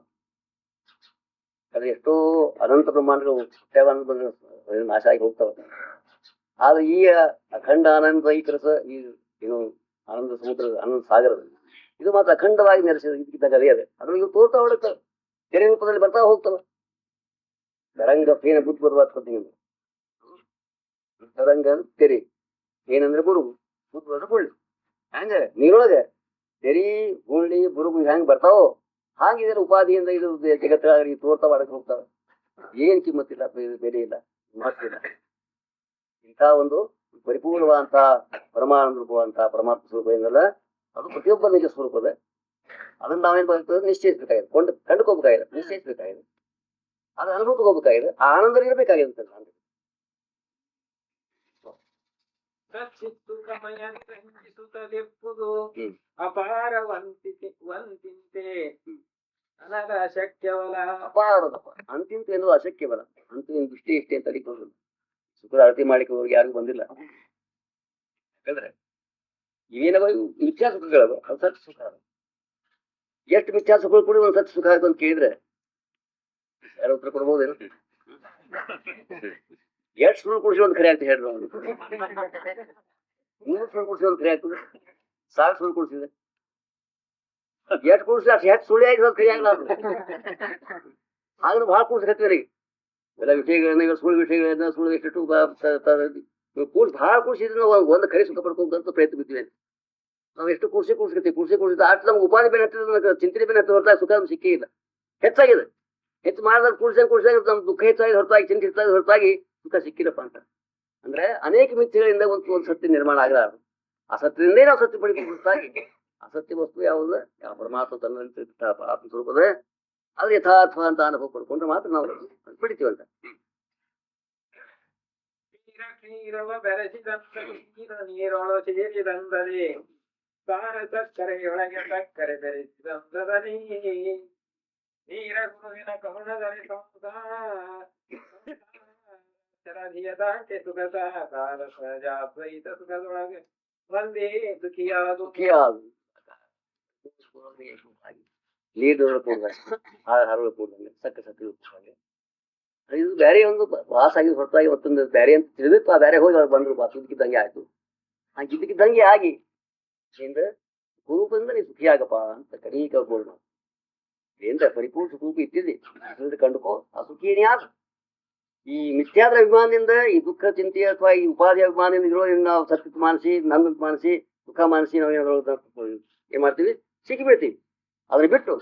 A: ಅದು ಎಷ್ಟೋ ಅನಂತ ಬ್ರಹ್ಮಾಂಡಗಳು ನಾಶ ಆಗಿ ಹೋಗ್ತಾವ. ಆದ್ರೆ ಈ ಅಖಂಡ ಆನಂದ ಈ ಕೆಲಸ ಈ ಏನು ಆನಂದ ಸಮುದ್ರದ ಆನಂದ ಸಾಗರದ ಇದು ಮಾತ್ರ ಅಖಂಡವಾಗಿ ನೆಲೆಸಿದ ಇದಕ್ಕಿದ್ದಾಗ ಅದೇ ಅದ್ರಲ್ಲಿ ಇವು ತೋರ್ತಾ ಹೊಡುತ್ತವೆ, ತೆರೆ ರೂಪದಲ್ಲಿ ಬರ್ತಾ ಹೋಗ್ತಾವ. ತರಂಗ ಫೇನ ಬುದ್ಧಿ ಬರುವಾಗ ತರಂಗ ತೆರೆ ಏನಂದ್ರೆ ಬುರುಗು, ಬುದ್ಧಿ ಅಂದ್ರೆ ಬುಳ್ಳಿ. ಹಂಗ ನೀರೊಳಗೆ ತೆರಿ ಗುಳ್ಳಿ ಬುರುಗು ಹೆಂಗ್ ಬರ್ತಾವೋ ಹಾಗೆ ಉಪಾಧಿಯಿಂದ ಇದು ಜಗತ್ತಾಗಿ ತೋರ್ತಾ ಮಾಡಕ್ ಹೋಗ್ತಾವ. ಏನ್ ಕಿಮ್ಮತ್ತಿಲ್ಲ, ಬೆಲೆ ಇಲ್ಲ, ಮಹತ್ವಿಲ್ಲ. ಇಂಥ ಒಂದು ಪರಿಪೂರ್ಣವಾದಂತಹ ಪರಮಾನಂದ ರೂಪವಂತಹ ಪರಮಾತ್ಮ ಸ್ವರೂಪ ಏನಲ್ಲ ಅದು ಪ್ರತಿಯೊಬ್ಬರ ನಿಜ ಸ್ವರೂಪದ. ಅದನ್ನ ನಾವೇನ್ ಬರ್ತದೆ ನಿಶ್ಚಯಿಸ್ಬೇಕಾಗಿದೆ, ಕಂಡುಕೋಬೇಕಾಗಿದೆ, ನಿಶ್ಚಯಿಸ್ಬೇಕಾಗಿದೆ, ಅದು ಅನುಭವಕ್ಕೆ ಆ ಆನಂದ ಇರಬೇಕಾಗಿದೆ ಅಂತ ನಾನು
B: ಅಪಾರ ವಂತಿಂತೆ ಅನಗ ಅಶಕ್ಯವಲ.
A: ಅಪಾರದಪ್ಪ ಅಂತಿಂತ ಎನ್ನುವುದು ಅಶಕ್ಯವಲ್ಲ. ಅಂತಿನ ದೃಷ್ಟಿ ಇಷ್ಟೇ ಅಂತ ಅಡಿಕೊಂಡು ಸುಖದ ಅಳತೆ ಮಾಡಿಕೆ ಅವ್ರಿಗೆ ಯಾರಿಗೂ ಬಂದಿಲ್ಲ. ಯಾಕಂದ್ರೆ ಇವೇನವ ಮಿಥ್ಯಾ ಸುಖಗಳವ, ಅದು ಸತ್ಯ ಸುಖ. ಎಷ್ಟು ಮಿಥ್ಯಾ ಸುಖಗಳು ಕೂಡ ಒಂದು ಸತ್ಯ ಸುಖ ಆಯ್ತು ಅಂತ ಕೇಳಿದ್ರೆ ಯಾರು ಉತ್ತರ ಕೊಡ್ಬೋದೇನು? ಎಷ್ಟು ಸುಳ್ಳು ಕುಡಿಸಿ ಒಂದು ಖರೆ ಆಗ್ತದೆ ಹೇಳ್ರಿ. ಅವನು 100 ಸುಳ್ಳು ಕುಡಿಸಿ ಒಂದು ಖರೆ ಆಗ್ತದೆ, 1000 ಸುಳ್ಳು ಕುಡಿಸಿದೆ ಎಷ್ಟು ಕುಡಿಸಿ ಅಷ್ಟು ಹೆಚ್ಚು ಸುಳ್ಳಿ ಆಗಿ ಖರೆ ಆಗಲ್ಲ. ಆದ್ರೂ ಬಹಳ ಕುಡಿಸ್ಕತ್ತೀರಿ ಎಲ್ಲ ವಿಷಯಗಳನ್ನ, ಸುಳ್ಳು ವಿಷಯಗಳನ್ನ, ಸುಳ್ಳು ಎಷ್ಟು ಕೂರ್ಸಿ ಭಾಳ ಕೂರ್ಸಿದ್ರೆ ನಾವು ಒಂದು ಖರೆ ಸುಖ ಪಡ್ಕೋಬೇಕಂತ ಪ್ರಯತ್ನ ಬಿಟ್ಟಿವೆ. ನಾವು ಎಷ್ಟು ಕೂರ್ಸಿರ್ತೀವಿ, ಕೂರ್ಸಿದ ಆಟ ನಮ್ಗೆ ಉಪಾಧಿ ಬೇರೆ ಹತ್ತಿರ, ಚಿಂತನೆ ಬೇರೆ ಹತ್ತಿರ ಹೊರತಾಗಿ ಸುಖ ನಮ್ಗೆ ಸಿಕ್ಕೇ ಇಲ್ಲ. ಹೆಚ್ಚಾಗಿದೆ, ಹೆಚ್ಚು ಮಾಡಿದಾಗ ಕೂರ್ಸಿದಾಗ ನಮ್ಗೆ ದುಃಖ ಹೆಚ್ಚಾಗಿ ಹೊರತಾಗಿ, ಚಿಂತೆ ಹೆಚ್ಚಾಗಿ ಹೊರತಾಗಿ ಸುಖ ಸಿಕ್ಕಿಲ್ಲಪ್ಪ ಅಂತ ಅಂದ್ರೆ ಅನೇಕ ಮಿಥ್ಯೆಗಳಿಂದ ಒಂದು ಸತ್ಯ ನಿರ್ಮಾಣ ಆಗಲಾರದು. ಆ ಸತ್ಯದಿಂದೇ ನಾವು ಸತ್ಯ ಪಡಿಬೇಕು ಹೊರತಾಗಿ ಅಸತ್ಯ ವಸ್ತು ಯಾವುದು? ಯಾವ ಪರಮಾತ್ಮ ತನ್ನ ಆತ್ಮ ಸ್ವರೂಪದ ಅದು ಯಥಾರ್ಥ ಅಂತ ಅನುಭವ ಪಡ್ಕೊಂಡ್ರೆ ಮಾತ್ರ ನಾವು ಪಡಿತೀವಂತ.
B: ಕ್ಷೀರವ ಬೆರೆಸಿದಂತ ನೀರೊಳ ಸೇರಿದಂದರೆ ಸಾರ ಸಕ್ಕರೆಯೊಳಗೆ ಸಕ್ಕರೆ ಬೆರೆಸಿದಂದರಿ ನೀರ ಗುರುವಿನ ಕರುಣದಲ್ಲಿ ಸಂಸಾರಧಿಯ ದಾಂಟೆ ಸುಖ ಸಹಕಾರ ಸಹಜಾದ್ವೈತ ಸುಖದೊಳಗೆ ಒಂದೇ ದುಃಖಿಯಾದು
A: ನೀರೊಳಗೆ ಕೂಡ್ದಂಗೆ, ಹರಳು ಕೂಡ್ದಂಗೆ, ಸಕ್ಕರೆ ಸಕ್ಕರೆ ಹಾಗೆ ಇದು ಬೇರೆ ಒಂದು ವಾಸ ಆಗಿ ಹೊರತಾಗಿ ಮತ್ತೊಂದು ಬೇರೆ ಅಂತ ತಿಳಿದಿತ್ತು. ಆ ಬೇರೆ ಹೋಗಿ ಅವ್ರು ಬಂದ್ರು, ಇದ್ದಕ್ಕಿದ್ದಂಗೆ ಆಯ್ತು. ಆ ಇದ್ದಕ್ಕಿದ್ದಂಗೆ ಆಗಿ ಏನ್ರ ಸ್ವರೂಪದಿಂದ ನೀ ಸುಖಿಯಾಗಪ್ಪ ಅಂತ ಕಡಿ ಕೇಳ್ಬೋದು. ಏನ್ರ ಪರಿಪೂರ್ಣ ಸುಖರೂಪ ಇಟ್ಟಿದ್ದಿ ಕಂಡುಕೋ, ಆ ಸುಖಿ ಏನೇ ಆಗ. ಈ ಮಿಥ್ಯಾದ ಅಭಿಮಾನದಿಂದ, ಈ ದುಃಖ ಚಿಂತೆ ಅಥವಾ ಈ ಉಪಾಧಿ ಅಭಿಮಾನದಿಂದ ಇರೋ ನಾವು ಸತ್ಯ ಮಾನಸಿ, ನಂದ ಮಾನಸಿ, ಸುಖ ಮಾನಸಿ ನಾವು ಏನ್ ಮಾಡ್ತೀವಿ, ಸಿಕ್ಕಿ ಬೀಳ್ತೀವಿ. ಅದನ್ನ ಬಿಟ್ಟು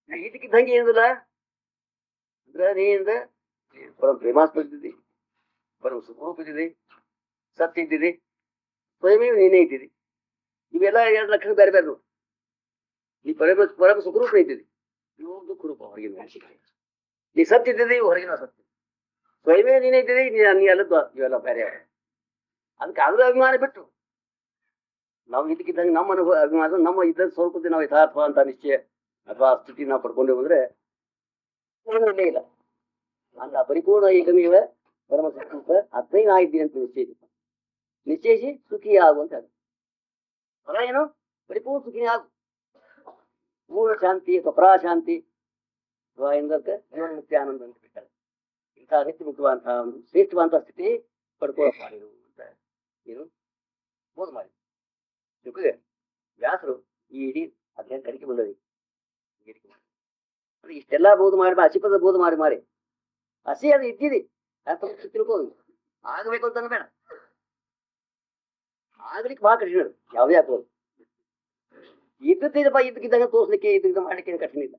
A: ಇದಕ್ಕಿದ್ದಂಗೆ ಏನಿಲ್ಲ ಅಂದ್ರೆ ನೀಯಿಂದ ಪರಮ ಪ್ರೇಮಾಸ್ಪದಿದ್ದಿ, ಪರಮ ಸುಖರೂಪ ಇದ್ದಿದ್ದಿ, ಸತ್ಯ ಇದ್ದಿದ್ದಿ, ಸ್ವಯಮೇವ ನೀನೇ ಇದ್ದಿದ್ದಿ. ಇವೆಲ್ಲ 2 ಲಕ್ಷಣ ಬೇರೆ ಬೇರೆ. ನೀ ಪರಮ ಸುಖರೂಪ ಇದ್ದಿದ್ದಿ, ಇವು ದುಃಖ ರೂಪ ಹೊರಗಿನ. ನೀ ಸತ್ಯ ಇದ್ದಿದ್ದಿ, ಹೊರಗಿನ ಸತ್ಯ. ಸ್ವಯಮೇ ನೀನೇ ಇದ್ದಿದ್ದಿ, ನೀ ಅಲ್ಲದ್ದು ಇವೆಲ್ಲ ಬೇರೆ. ಅದಕ್ಕೆ ಅದ್ರ ಅಭಿಮಾನ ಬಿಟ್ಟು ನಾವು ಇದಕ್ಕಿದ್ದಂಗೆ ನಮ್ಮ ಅನುಭವ ಅಭಿಮಾನ, ನಮ್ಮ ಇದ್ದ ಸ್ವರೂಪದ ನಾವು ಯಥಾರ್ಥ ಅಂತ ನಿಶ್ಚಯ ಅಥವಾ ಸ್ಥಿತಿ ನಾವು ಪಡ್ಕೊಂಡೇವು ಅಂದ್ರೆ ಇಲ್ಲ ಅಂತ ಪರಿಪೂರ್ಣ ಏಕಮೇವ ಪರಮ ಸುಖ ಅದ್ನೇ ನಾ ಇದ್ದೀನಿ ಅಂತ ನಿಶ್ಚಯಿಸಿ ಸುಖಿ ಆಗುವಂತ ಪರ ಏನು ಪರಿಪೂರ್ಣ ಸುಖಿ ಆಗು. ಪೂರ್ಣ ಶಾಂತಿ ಅಥವಾ ಪರಾಶಾಂತಿ ಅಥವಾ ಎಂದಕ್ಕೆ ಮುಕ್ತಿ ಆನಂದ ಅಂತ ಬೇಕಾದ್ರೆ ಇಂಥ ನಿತ್ಯ ಮುಖ್ಯವಂತಹ ಒಂದು ಶ್ರೇಷ್ಠವಂತಹ ಸ್ಥಿತಿ ಪಡ್ಕೊಳ್ಳಪ್ಪ ನೀನು ಅಂತ ನೀನು ಬೋಧ ಮಾಡಿ ತಿಳ್ಕೊಂಡೆ. ವ್ಯಾಸರು ಈ ಇಡೀ ಅಧ್ಯಯನ ಕಲಿಕೆ ಬಂದದಿ. ಇಷ್ಟೆಲ್ಲಾ ಬೋಧ ಮಾಡಿ ಹಸಿಪದ ಬೋಧ ಮಾಡಿ ಹಸಿ ಅದು ಇದ್ದಿದಿ ತಿಳ್ಕೋದು ಆಗ್ಬೇಕು ಅಂತ ಬೇಡ. ಆಗ್ಲಿಕ್ಕೆ ಬಹಳ ಕಠಿಣ, ಯಾವುದೇ ಆಗ್ಬೋದು. ಇದ್ದಪ್ಪ ಇದ್ದಕ್ಕಿದ್ದಾಗ ತೋರ್ಸ್ಲಿಕ್ಕೆ ಇದ್ದ ಮಾಡ್ಲಿಕ್ಕೆ ಕಠಿಣ ಇಲ್ಲ.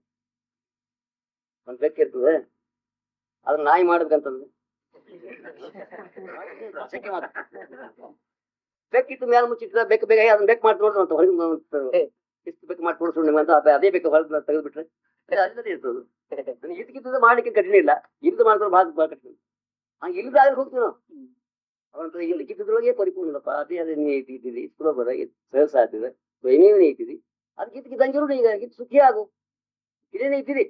A: ಒಂದ್ ಬೆಕ್ಕ ಇರ್ತದೆ, ಅದ್ರ ನಾಯಿ ಮಾಡೋದಕ್ಕಂತಂದ್ರೆ ಬೆಕ್ಕಿತ್ತು ಮೇಲೆ ಮುಚ್ಚಿಟ್ಟ ಬೆಕ್ಕ ಬೇಗ ಅದನ್ನ ಬೆಕ್ ಮಾಡಿ ನೋಡ್ರಿ ಅಂತ ಹೊರಗೆ ಇಷ್ಟು ಬೆಕ್ಕ ಮಾಡಿ ತೋರಿಸೋಣ ನಿಮ್ಗೆ ಅಂತ ಅದೇ ಬೆಕ್ಕ ಹೊರಗೆ ತೆಗೆದ್ಬಿಟ್ರೆ ಅಲ್ಲದೇ ಇರ್ತದೆ. ಇದಕ್ಕಿದ್ದ ಮಾಡ್ಲಿಕ್ಕೆ ಕಠಿಣ ಇಲ್ಲ, ಇಲ್ದು ಮಾಡಿದ್ರೆ ಭಾಳ ಕಠಿಣ. ಹಂಗೆ ಇಲ್ದಾದ್ರೆ ಹೋಗ್ತೀವಿ ನಾವು. ಅವಂತ ಇಲ್ಲಿ ಕಿತ್ತಿದ್ರೊಳಗೆ ಪರಿಪೂರ್ಣಪ್ಪ ಅದೇ ನೀ ಇಟ್ಟಿದ್ದೀರಿ ಸುಲಭದ ಸಹಸ ಆಗ್ತಿದೆ, ಸ್ವಯಮೇವನೇ ಇಟ್ಟಿದಿ, ಅದಕ್ಕೆ ಇದ್ದಂಗಿರು ಈಗ ಇದು ಸುಖಿ ಆಗು ಇದೇನೇ ಇದ್ದೀರಿ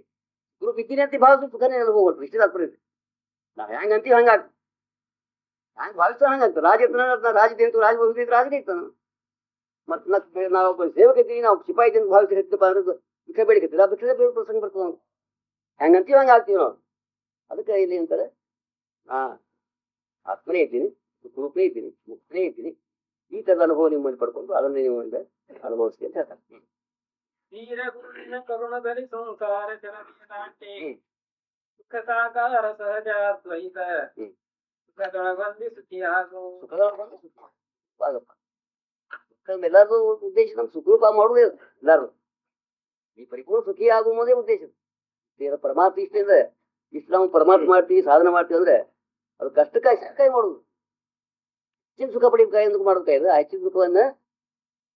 A: ಗುರು ಬಿದ್ದೀನಿ ಅಂತ ಭಾವಿಸು ಸುಖನೇ ಅನುಭವ ಇಷ್ಟ ತಾತ್ಪರ್ಯ ನಾವ್ ಹೆಂಗ್ ಅಂತೀವಿ ಹಂಗಾಗ ಹಂಗ್ ಭಾವಿಸ್ತಾ ಹಂಗಾಗ್ತದೆ ರಾಜ ಇರ್ತಾನ ರಾಜದೇಂತು ರಾಜ ಹೋಗಿದ್ದು ರಾಜನೇ ಇರ್ತಾನ ಮತ್ತೆ ನಾವು ಸೇವಕ ಇದ್ದೀವಿ ನಾವು ಸಿಪಾಯಿ ಇದ್ದೀನಿ ಭಾವಿಸಿ ಹೆಚ್ಚಪ್ಪ ಅಂದ್ರೆ ಭಿಕ್ಷ ಬೇಡಿಕತ್ತೀರ ಆ ಭಿಕ್ಷೆ ಬೇಡ ಪ್ರಸಂಗ ಬರ್ತದೆ ನಾವು ಹೆಂಗ್ ಅಂತೀವಿ ಹಂಗ ಆಗ್ತೀವಿ ನಾವು ಅದಕ್ಕೆ ಇಲ್ಲಿ ಅಂತಾರೆ ನಾ ಆತ್ಮನೇ ಇದ್ದೀನಿ ರೂಪನೇ ಇದ್ದೀನಿ ಮುಕ್ತನೇ ಇದ್ದೀನಿ ಈ ತರದ ಅನುಭವ ನಿಮ್ಮಲ್ಲಿ ಪಡ್ಕೊಂಡು ಅದನ್ನೇ ನೀವು ಅನುಭವಿಸ್ತೀವಿ ಅಂತ ಹೇಳ್ತಾರೆ
B: ತೀರ ಗುರುವಿನ ಕರುಣದಲ್ಲಿ ಸಂಸಾರ ಚರಣಿಯ ದಾಟೆ ಸುಖ ಸಾಕಾರ ಸಹಜಾದ್ವೈತ ಸುಖದೊಳಗೊಂದಿ ಸುಖಿಯಾಗು
A: ಸುಖದೊಳಗೊಂದು ಸುಖವಾಗಪ್ಪ ಸುಖ ಎಲ್ಲಾರ್ದು ಉದ್ದೇಶ ನಮ್ ಸುಖರೂಪ ಮಾಡುವುದೇ ಎಲ್ಲಾರು ಈ ಪರಿಪೂರ್ಣ ಸುಖಿ ಆಗುವುದೇ ಉದ್ದೇಶ ಪರಮಾತ್ಮ ಇಷ್ಟದಿಂದ ಇಷ್ಟು ನಾವು ಪರಮಾತ್ಮ ಮಾಡ್ತೀವಿ ಸಾಧನೆ ಮಾಡ್ತೀವಿ ಅಂದ್ರೆ ಅದು ಕಷ್ಟಕ್ಕಾಗಿ ಸುಖಕಾಯಿ ಮಾಡುದು ಹೆಚ್ಚಿನ ಸುಖ ಪಡಿಬೇಕಾಗಿ ఎందుకు ಮಾಡ್ಬೇಕಾದ್ರೆ ಆ ಹೆಚ್ಚಿನ ಸುಖವನ್ನ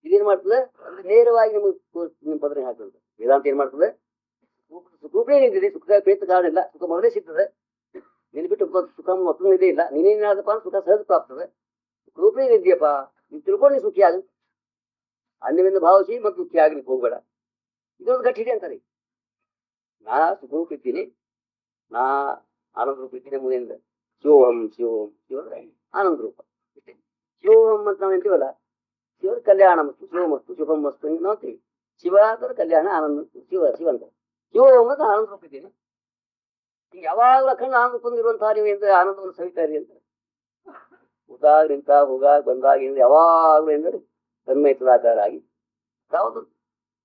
A: ಇದೇನ್ ಮಾಡ್ತದೆ ಅಂದ್ರೆ ನೇರವಾಗಿ ನಿಮ್ ಪದರಿ ಹಾಕ್ತದೆ ವೇದಾಂತ ಏನ್ ಮಾಡ್ತದೆ ಸುಖರೂಪೇ ನಿಂತಿದೆ ಸುಖ ಪ್ರಯತ್ನ ಕಾರಣ ಇಲ್ಲ ಸುಖ ಮೊದಲೇ ಸಿಗ್ತದೆ ನೀನು ಬಿಟ್ಟು ಸುಖ ಮತ್ತೊಂದು ಇದೇ ಇಲ್ಲ ನೀನೇನಾದಪ್ಪ ಸುಖ ಸಹಜ ಪ್ರಾಪ್ತದೆ ಸುಖರೂಪೇ ನಿಂತಿಯಪ್ಪ ನೀನ್ ತಿಳ್ಕೊಂಡು ನೀ ಸುಖಿ ಆಗ ಅನ್ಯವಿಂದ ಭಾವಿಸಿ ಮತ್ತು ಸುಖಿ ಆಗ್ಲಿಕ್ಕೆ ಹೋಗ್ಬೇಡ ಇದೊಂದು ಗಟ್ಟಿ ಇದೆ ಅಂತಾರೆ ನಾ ಸುಖರೂಪ ಇದ್ದೀನಿ ನಾ ಆನಂದ ರೂಪ ಇದ್ದೀನಿ ಮುಂದೆ ಶಿವೋಹಂ ಶಿವೋಹಂ ಶಿವ ಆನಂದ ರೂಪ ಇಷ್ಟೇ ಶಿವೋಹಂ ಅಂತ ನಾವು ಎಂತೀವಲ್ಲ ಶಿವ ಕಲ್ಯಾಣ ಮತ್ತು ಶಿವಮಸ್ತು ಶುಭಂ ಮಸ್ತು ನಾವು ಅಂತೀವಿ ಶಿವ ಅಂದ್ರೆ ಕಲ್ಯಾಣ ಆನಂದ ಶಿವಂತ ಶಿವೋಹಂ ಅಂತ ಆನಂದ ರೂಪ ಇದ್ದೀನಿ ಈಗ ಯಾವಾಗಲೂ ಅಖಂಡ ಆನಂದ ಹೊಂದಿರುವಂತಹ ನೀವು ಎಂದ್ರೆ ಆನಂದವನ್ನು ಸವಿತಾ ಇರಿ ಅಂತ ಉದಾಗ ನಿಂತ ಹೋಗಾಗ ಬಂದಾಗ ಯಾವಾಗಲೂ ಎಂದರೆ ತನ್ಮಯತದಾಕಾರ ಆಗಿ ಯಾವುದು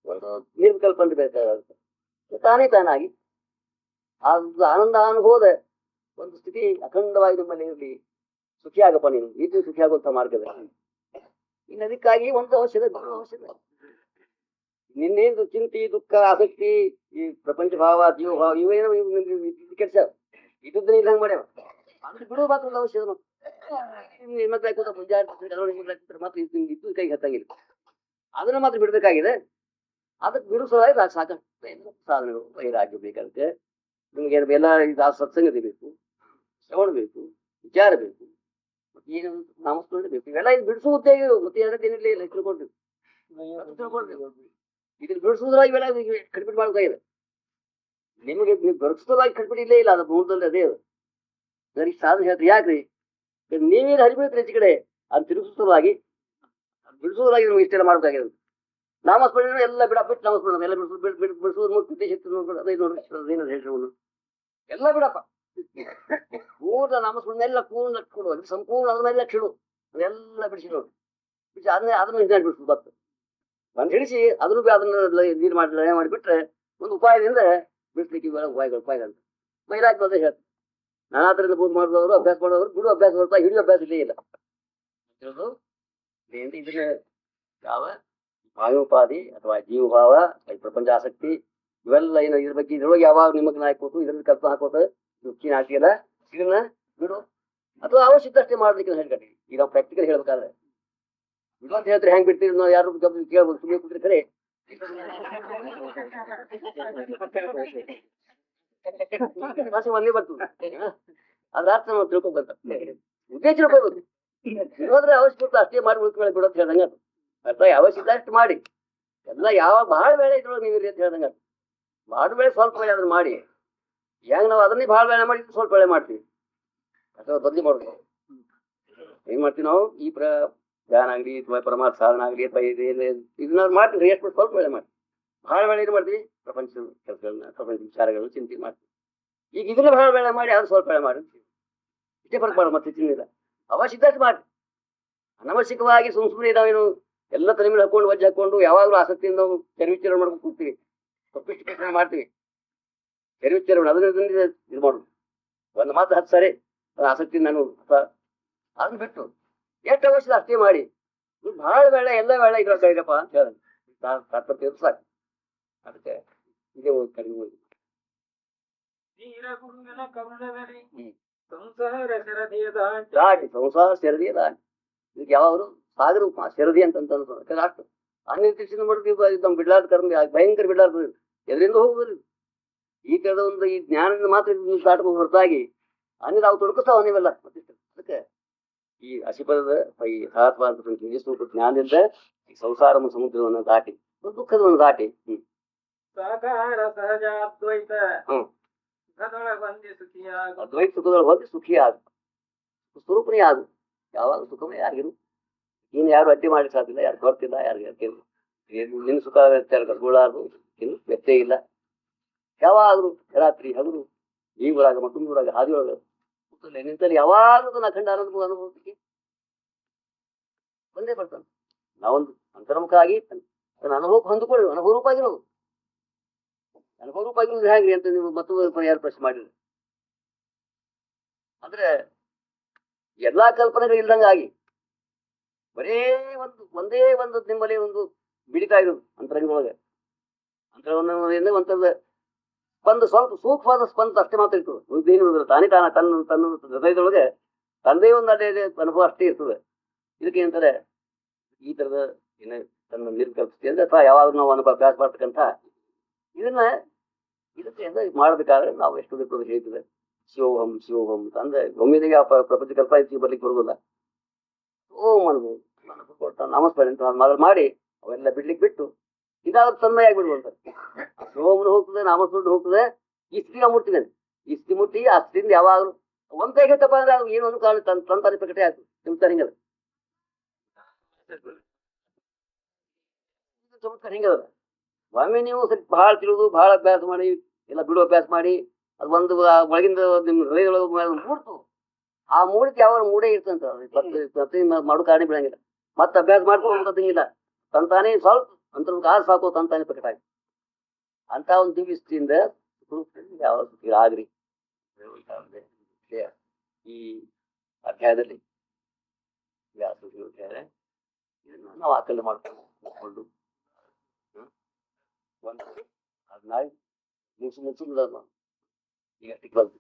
A: ಒಂದು ನಿರ್ವಿಕಲ್ಪನೆ ಬೇಕಾಗುತ್ತೆ ತಾನೇ ತಾನಾಗಿ ಅದು ಆನಂದ ಅನುಭವದ ಒಂದು ಸ್ಥಿತಿ ಅಖಂಡವಾಗಿ ನಿಮ್ಮಲ್ಲಿ ಇರಲಿ ಸುಖಿ ಆಗಪ್ಪ ನೀನು ರೀತಿ ಸುಖಿ ಆಗುವಂತ ಮಾರ್ಗದ ಇನ್ನು ಅದಕ್ಕಾಗಿ ಒಂದು ಔಷಧ ನಿನ್ನೇನು ಚಿಂತೆ ದುಃಖ ಆಸಕ್ತಿ ಈ ಪ್ರಪಂಚ ಭಾವ ಜೀವ ಭಾವ ಇವೇನೋ ಕೆಲಸ ಇದ್ದನ್ನೇ ಇದ್ದಂಗೆ ಮಾಡ್ಯಾವ ಅದು ಬಿಡುವ ಮಾತ್ರ ಒಂದು ಔಷಧ ಮತ್ತೆ ಮಾತ್ರ ಇದ್ದು ಕೈಗೆ ಹತ್ತಂಗಿಲ್ಲ ಅದನ್ನ ಮಾತ್ರ ಬಿಡ್ಬೇಕಾಗಿದೆ ಅದಕ್ಕೆ ಬಿಡಿಸೋದಾಗಿ ಸಾಕಷ್ಟು ಸಾಧನೆಗಳು ವೈರಾಗ್ಯ ಬೇಕಾಗುತ್ತೆ ನಿಮ್ಗೆ ಎಲ್ಲ ಇದು ಸತ್ಸಂಗತಿ ಬೇಕು ಶ್ರವಣ ಬೇಕು ವಿಚಾರ ಬೇಕು ಮತ್ತೆ ಏನು ನಾಮಸ್ಮರಣೆ ಬೇಕು ಇವೆಲ್ಲ ಇದು ಬಿಡಿಸುವುದೇ ಮತ್ತೆ ಎರಡೇನಿಲ್ಲ ಇಲ್ಲ ತಿಳ್ಕೊಳ್ಬೇಕು ಇದನ್ನ ಬಿಡಿಸುವುದ್ರಾಗ ಇವೆಲ್ಲ ಕಡಿಮೆ ಮಾಡ್ಬೇಕಾಗಿದೆ ನಿಮಗೆ ನೀವು ದೊರಕಿಸೋದಾಗಿ ಕಡಿಮೆ ಇಲ್ಲೇ ಇಲ್ಲ ಅದು ಮೂಲದಲ್ಲಿ ಅದೇ ಅದು ನನಗೆ ಸಾಧನೆ ಹೇಳ್ತೀರಿ ಯಾಕ್ರಿ ನೀವೇನು ಹರಿಬಿಡ್ತೀರಿ ಹೆಚ್ಚು ಕಡೆ ಅದು ತಿರುಗಿಸೋದಾಗಿ ಬಿಡಿಸೋದಾಗಿ ನಿಮ್ಗೆ ಇಷ್ಟೆಲ್ಲ ಮಾಡ್ಬೇಕಾಗಿದೆ ನಾಮಸ್ಮರಣೆ ಎಲ್ಲ ಬಿಟ್ಟು ನಾಮಸ್ಮರಣ ಎಲ್ಲ ಬಿಡಿಸೋದು ಮುಖ್ಯ ಶಕ್ತಿ ಎಲ್ಲ ಬಿಡಪ್ಪ ಪೂರ್ಣ ನಾಮಸ್ಮರಣೆ ಎಲ್ಲ ಪೂರ್ಣ ಕೊಡು ಸಂಪೂರ್ಣ ಅದನ್ನೆಲ್ಲ ಕಿಡು ಅದೆಲ್ಲ ಬಿಡಿಸಿ ನೋಡು ಬಿಡಿಸಿ ಅದನ್ನ ಹಿಂದೆ ಬಿಡಿಸೋದು ಬತ್ತು ಬಂದು ಹಿಡಿಸಿ ಅದನ್ನು ನೀರು ಮಾಡಿಬಿಟ್ರೆ ಒಂದು ಉಪಾಯದಿಂದ ಬಿಡಿಸ್ಲಿಕ್ಕೆ ಉಪಾಯಗಳು ಮಹಿಳಾಗಿ ಅದೇ ಹೇಳ್ತಾರೆ ನಾನಾ ಥರದ ಪೂಜೆ ಮಾಡಿದವರು ಅಭ್ಯಾಸ ಮಾಡೋರು ಬಿಡು ಅಭ್ಯಾಸ ಬರ್ತಾ ಹಿಡಿಯೋ ಅಭ್ಯಾಸ ಇಲ್ಲೇ ಇಲ್ಲ ಹೇಳೋದು ಇದನ್ನ ಯಾವ ಭಾವೋಪಾಧಿ ಅಥವಾ ಜೀವಭಾವ ಪ್ರಪಂಚ ಆಸಕ್ತಿ ಇವೆಲ್ಲ ಏನು ಇದ್ರ ಬಗ್ಗೆ ಇದ್ರೊಳಗೆ ಯಾವಾಗ ನಿಮಗ್ನ ಹಾಕೋತು ಇದ್ರಲ್ಲಿ ಕಲ್ಪನೆ ಹಾಕೋದು ದುಃಖಿನ ಹಾಕಿಲ್ಲ ಇದನ್ನ ಬಿಡು ಅಥವಾ ಅವಶ್ಯಕ ಅಷ್ಟೇ ಮಾಡ್ಲಿಕ್ಕೆ ಹೇಳ್ಕಟ್ಟಿ ಈಗ ನಾವು ಪ್ರಾಕ್ಟಿಕಲ್ ಹೇಳ್ಬೇಕಾದ್ರೆ ಇದು ಅಂತ ಹೇಳ್ತಾರೆ ಹೆಂಗ್ ಬಿಡ್ತೀರಿ ನಾವು ಯಾರು ಕೇಳ್ಬೋದು ಸುಮ್ಮನೆ ಕೂತ್ರೆ ಕರೆ ಭಾಷೆ ಒಂದೇ ಬರ್ತದೆ ಅದ್ರ ಅರ್ಥ ನಾವು ತಿಳ್ಕೊಬೇಕ ಉದ್ದೇಶ ತಿಳ್ಕೊಬೇಕು ಇರೋದ್ರೆ ಅವಶ್ಯಕ ಅಷ್ಟೇ ಮಾಡಿ ಉಳ್ಕೊಳ್ಳಿ ಬಿಡೋದು ಹೇಳ್ದಂಗ ಅಥವಾ ಅವಶ್ಯಕ ಅಷ್ಟು ಮಾಡಿ ಎಲ್ಲ ಯಾವ ಬಹಳ ವೇಳೆ ಇದ್ರೊಳಗೆ ನೀವು ಅಂತ ಹೇಳ್ದಂಗ ಭಾಳ ವೇಳೆ ಸ್ವಲ್ಪ ವೇಳೆ ಅದನ್ನ ಮಾಡಿ ಹೆಂಗ್ ನಾವು ಅದನ್ನೇ ಭಾಳ ವೇಳೆ ಮಾಡಿ ಸ್ವಲ್ಪ ವೇಳೆ ಮಾಡ್ತೀವಿ ಅಥವಾ ಬದಲಿ ಮಾಡ್ಬೇಕು ಏನ್ ಮಾಡ್ತೀವಿ ನಾವು ಈ ಧ್ಯಾನ ಆಗಲಿ ಅಥವಾ ಪರಮಾರ್ಥ ಸಾಧನ ಆಗಲಿ ಅಥವಾ ಇದನ್ನ ಮಾಡ್ತೀವಿ ಎಷ್ಟು ಸ್ವಲ್ಪ ವೇಳೆ ಮಾಡ್ತೀವಿ ಭಾಳ ವೇಳೆ ಇದು ಮಾಡ್ತೀವಿ ಪ್ರಪಂಚ ಕೆಲಸಗಳನ್ನ ಪ್ರಪಂಚ ವಿಚಾರಗಳನ್ನ ಚಿಂತೆ ಮಾಡ್ತೀವಿ ಈಗ ಇದನ್ನ ಭಾಳ ವೇಳೆ ಮಾಡಿ ಅದು ಸ್ವಲ್ಪ ವೇಳೆ ಮಾಡಿ ಇಷ್ಟೇ ಫರ್ಕ್ ಮಾಡ ಮತ್ತೆ ಚಿನ್ನಿಲ್ಲ ಅವಶ್ಯಕ ಮಾಡಿ ಅನವಶ್ಯಕವಾಗಿ ಸುಮ್ಮನೆ ನಾವೇನು ಎಲ್ಲ ತಲೆ ಮೇಲೆ ಹಾಕೊಂಡು ವಜ್ಜೆ ಹಾಕೊಂಡು ಯಾವಾಗಲೂ ಆಸಕ್ತಿಯಿಂದ ನಾವು ಚರ್ವಿಚಾರ ಮಾಡ್ಕೊಂಡು ಕೂಗ್ತೀವಿ ತಪ್ಪಿಷ್ಟು ಕೆಲಸ ಮಾಡ್ತೀವಿ ಚರ್ವಿಚಾರ ಅದನ್ನ ಇದು ಮಾಡುದು ಒಂದು ಮಾತು 10 ಸಾರಿ ಆಸಕ್ತಿ ನಾನು ಅದನ್ನ ಬಿಟ್ಟು ಎಷ್ಟು ಅವಶ್ಯಕ ಅಷ್ಟೇ ಮಾಡಿ ಬಹಳ ವೇಳೆ ಎಲ್ಲ ವೇಳೆ ಇರಪ್ಪ ಅಂತ ಹೇಳ ತಾತ್ಪರ್ಯ ಸಾಕು ಅದಕ್ಕೆ ಇದೇ ಕಡಿಮೆ ಹೋಗಿ ದಾಟಿ ಸಂಸಾರ ಸೆರದಿಯ ದಾಟಿ ಇದಕ್ಕೆ ಯಾವಾಗಲೂ ಸಾಗರ ಸೆರದಿ ಅಂತ ಅಷ್ಟು ಅನಿರ್ದಿಷ್ಟ ಮಾಡ್ತೀವಿ ನಮ್ಮ ಬಿಡ್ಲಾರ್ದ ಕರ್ಮ ಭಯಂಕರ ಬಿಡ್ಲಾರ್ದು ಎದರಿಂದ ಹೋಗುದಿಲ್ಲ ಈ ತರದ ಒಂದು ಈ ಜ್ಞಾನದಿಂದ ಮಾತ್ರ ದಾಟಬಹುದು ಹೊರತಾಗಿ ಅನ್ನಿದ ಅವು ತೊಡಕಿಸ್ತಾವ ನೀವೆಲ್ಲ ಅದಕ್ಕೆ ಈ ಹಸಿಪದದ ಈ ಯಥಾರ್ಥವಾದ ಜ್ಞಾನದಿಂದ ಈ ಸಂಸಾರ ಸಮುದ್ರವನ್ನು ದಾಟಿ ದುಃಖದ ಒಂದು ದಾಟಿ.
B: ಸಾಕಾರ ಸಹಜಾದ್ವೈತ
A: ಹ್ಮ್
B: ಸುಖದೊಳಗೊಂದಿ ಸುಖಿಯಾಗು.
A: ಅದ್ವೈತ ಸುಖದೊಳಗೆ ಹೋಗಿ ಸುಖಿ ಆಗ, ಸ್ವರೂಪನೇ ಆಗು. ಯಾವಾಗ ಸುಖಮೇ ಯಾರಿಗಿರು. ನೀನು ಯಾರು ಅಡ್ಡಿ ಮಾಡಿ ಸಾಧಿಲ್ಲ, ಯಾರು ಗೊತ್ತಿಲ್ಲ, ಯಾರಿಗೆ ನಿನ್ನ ಸುಖ ಕಸ್ಕೊಳ್ಳಾರ್ದು, ಇನ್ನು ವ್ಯತ್ಯಯ ಇಲ್ಲ. ಯಾವಾಗಲೂ ರಾತ್ರಿ ಹಗಲು ಈ ಊರಾಗ ಮತ್ತೊಂದು ಹಾದಿಯೊಳಗ ನಿಂತಲ್ಲಿ ಯಾವಾಗಲೂ ನಾ ಕಂಡ ಅನುಭವಕ್ಕೆ ಬಂದೇ ಬರ್ತಾನೆ. ನಾವೊಂದು ಅಂತರ್ಮುಖ ಆಗಿ ತನ್ನ ಅನುಭವಕ್ಕೆ ಹೊಂದಿಕೊಳ್ಳಿ, ಅನುಭವ ರೂಪ ಆಗಿರೋದು. ಅನುಭವ ರೂಪ ಆಗಿರೋದು ಹೇಗ್ರಿ ಅಂತ ನೀವು ಮತ್ತೊಂದು ಯಾರು ಪ್ರಶ್ನೆ ಮಾಡಿರಿ. ಅಂದ್ರೆ ಎಲ್ಲಾ ಕಲ್ಪನೆಗಳು ಇಲ್ದಂಗಾಗಿ ಬರೇ ಒಂದೇ ಒಂದು ನಿಮ್ಮಲ್ಲಿ ಒಂದು ಬಿಡಿತಾ ಇರೋದು ಅಂತರಂಗದೊಳಗೆ. ಅಂತರವನ್ನು ಒಂಥರದ ಒಂದು ಸ್ವಲ್ಪ ಸೂಕ್ಷ್ಮವಾದ ಸ್ಪಂದ ಅಷ್ಟೇ ಮಾತ್ರ ಇರ್ತದೆ. ಏನು ತಾನೇ ತನ್ನ ಹೃದಯದೊಳಗೆ ತಂದೇ ಒಂದು ಅದೇ ಅನುಭವ ಅಷ್ಟೇ ಇರ್ತದೆ. ಇದಕ್ಕೆ ಏನಂತಾರೆ, ಈ ತರದ ಏನ ತನ್ನ ನಿರ್ಕಲ್ಪಿಸ್ತೀವಿ ಅಂದ್ರೆ, ಅಥವಾ ಯಾವಾಗ ನಾವು ಅಭ್ಯಾಸ ಮಾಡ್ತಕ್ಕಂಥ ಇದಕ್ಕೆ ಮಾಡ್ಬೇಕಾದ್ರೆ ನಾವು ಎಷ್ಟು ಬೇಕು ಹೇಳ್ತದೆ ಶಿವೋಹಂ ಶಿವೋಹಂ ಅಂತ ಅಂದ್ರೆ ಒಮ್ಮೆದಿಗೆ ಆ ಪ್ರಪಂಚ ಕಲ್ಪಾಯಿಸಿ ಬರ್ಲಿಕ್ಕೆ ಬರುವುದಿಲ್ಲ. ಓಂ ಅನ್ಬೋದು ಕೊಟ್ಟ ನಮಸ್ಕಾರ ಅಂತ ಮೊದಲು ಮಾಡಿ ಅವೆಲ್ಲ ಬಿಡ್ಲಿಕ್ಕೆ ಬಿಟ್ಟು ಇದಾದ್ರೂ ತನ್ಮಯ ಆಗ್ಬಿಡ್ಬೋದು. ಶಿವೋಮನು ಹೋಗ್ತದೆ, ನಾಮಸ್ಮರಣ ಹೋಗ್ತದೆ, ಇಸ್ತಿನ ಮುಟ್ತಿದ್ದೇನೆ. ಇಸ್ತಿ ಮುಟ್ಟಿ ಆ ಸ್ಥಿತಿಯಿಂದ ಯಾವಾಗಲೂ ಒಂದ್ ಹೇಗತ್ತಪ್ಪ ಅಂದ್ರೆ ಅದು ಏನೊಂದು ಕಾರಣ ತಂತಾನೆ ಪ್ರಕಟೆ ಆಯ್ತು. ನಿಮ್ತಾರ ಹಿಂಗದ ಹಿಂಗದ. ಒಮ್ಮೆ ನೀವು ಸ್ವಲ್ಪ ಬಹಳ ತಿಳಿದು ಬಹಳ ಅಭ್ಯಾಸ ಮಾಡಿ ಎಲ್ಲ ಬಿಡು ಅಭ್ಯಾಸ ಮಾಡಿ ಅದು ಒಂದು ಒಳಗಿಂದ ನಿಮ್ಮ ಹೃದಯದೊಳಗೆ ಮೂಡ್ತು. ಆ ಮೂಡಿಕೆ ಯಾವ ಮೂಡೇ ಇರ್ತಂತ ಮಾಡೋ ಕಾರಣ ಬೀಳಂಗಿಲ್ಲ. ಮತ್ತೆ ಅಭ್ಯಾಸ ಮಾಡ್ಕೊಂಡಂಗಿಲ್ಲ, ತಂತಾನೆ ಸ್ವಲ್ಪ ಅಂತ ಕಾಸು ಸಾಕು ತಂತಾನೆ ಪ್ರಕಟ ಆಗಿ ಅಂತ ಒಂದು ದಿವ್ಯ ಸ್ಥಿತಿಯಿಂದ ಯಾವ ಆಗ್ರಿ. ಈ ಅಧ್ಯಾಯದಲ್ಲಿ ನಾವು ಆಕಲನೆ ಮಾಡ್ಕೊಂಡು ಒಂದು 14 ಮುಗಿಸುದ ಈಗ ಟಿಕ್ ಬಂತು.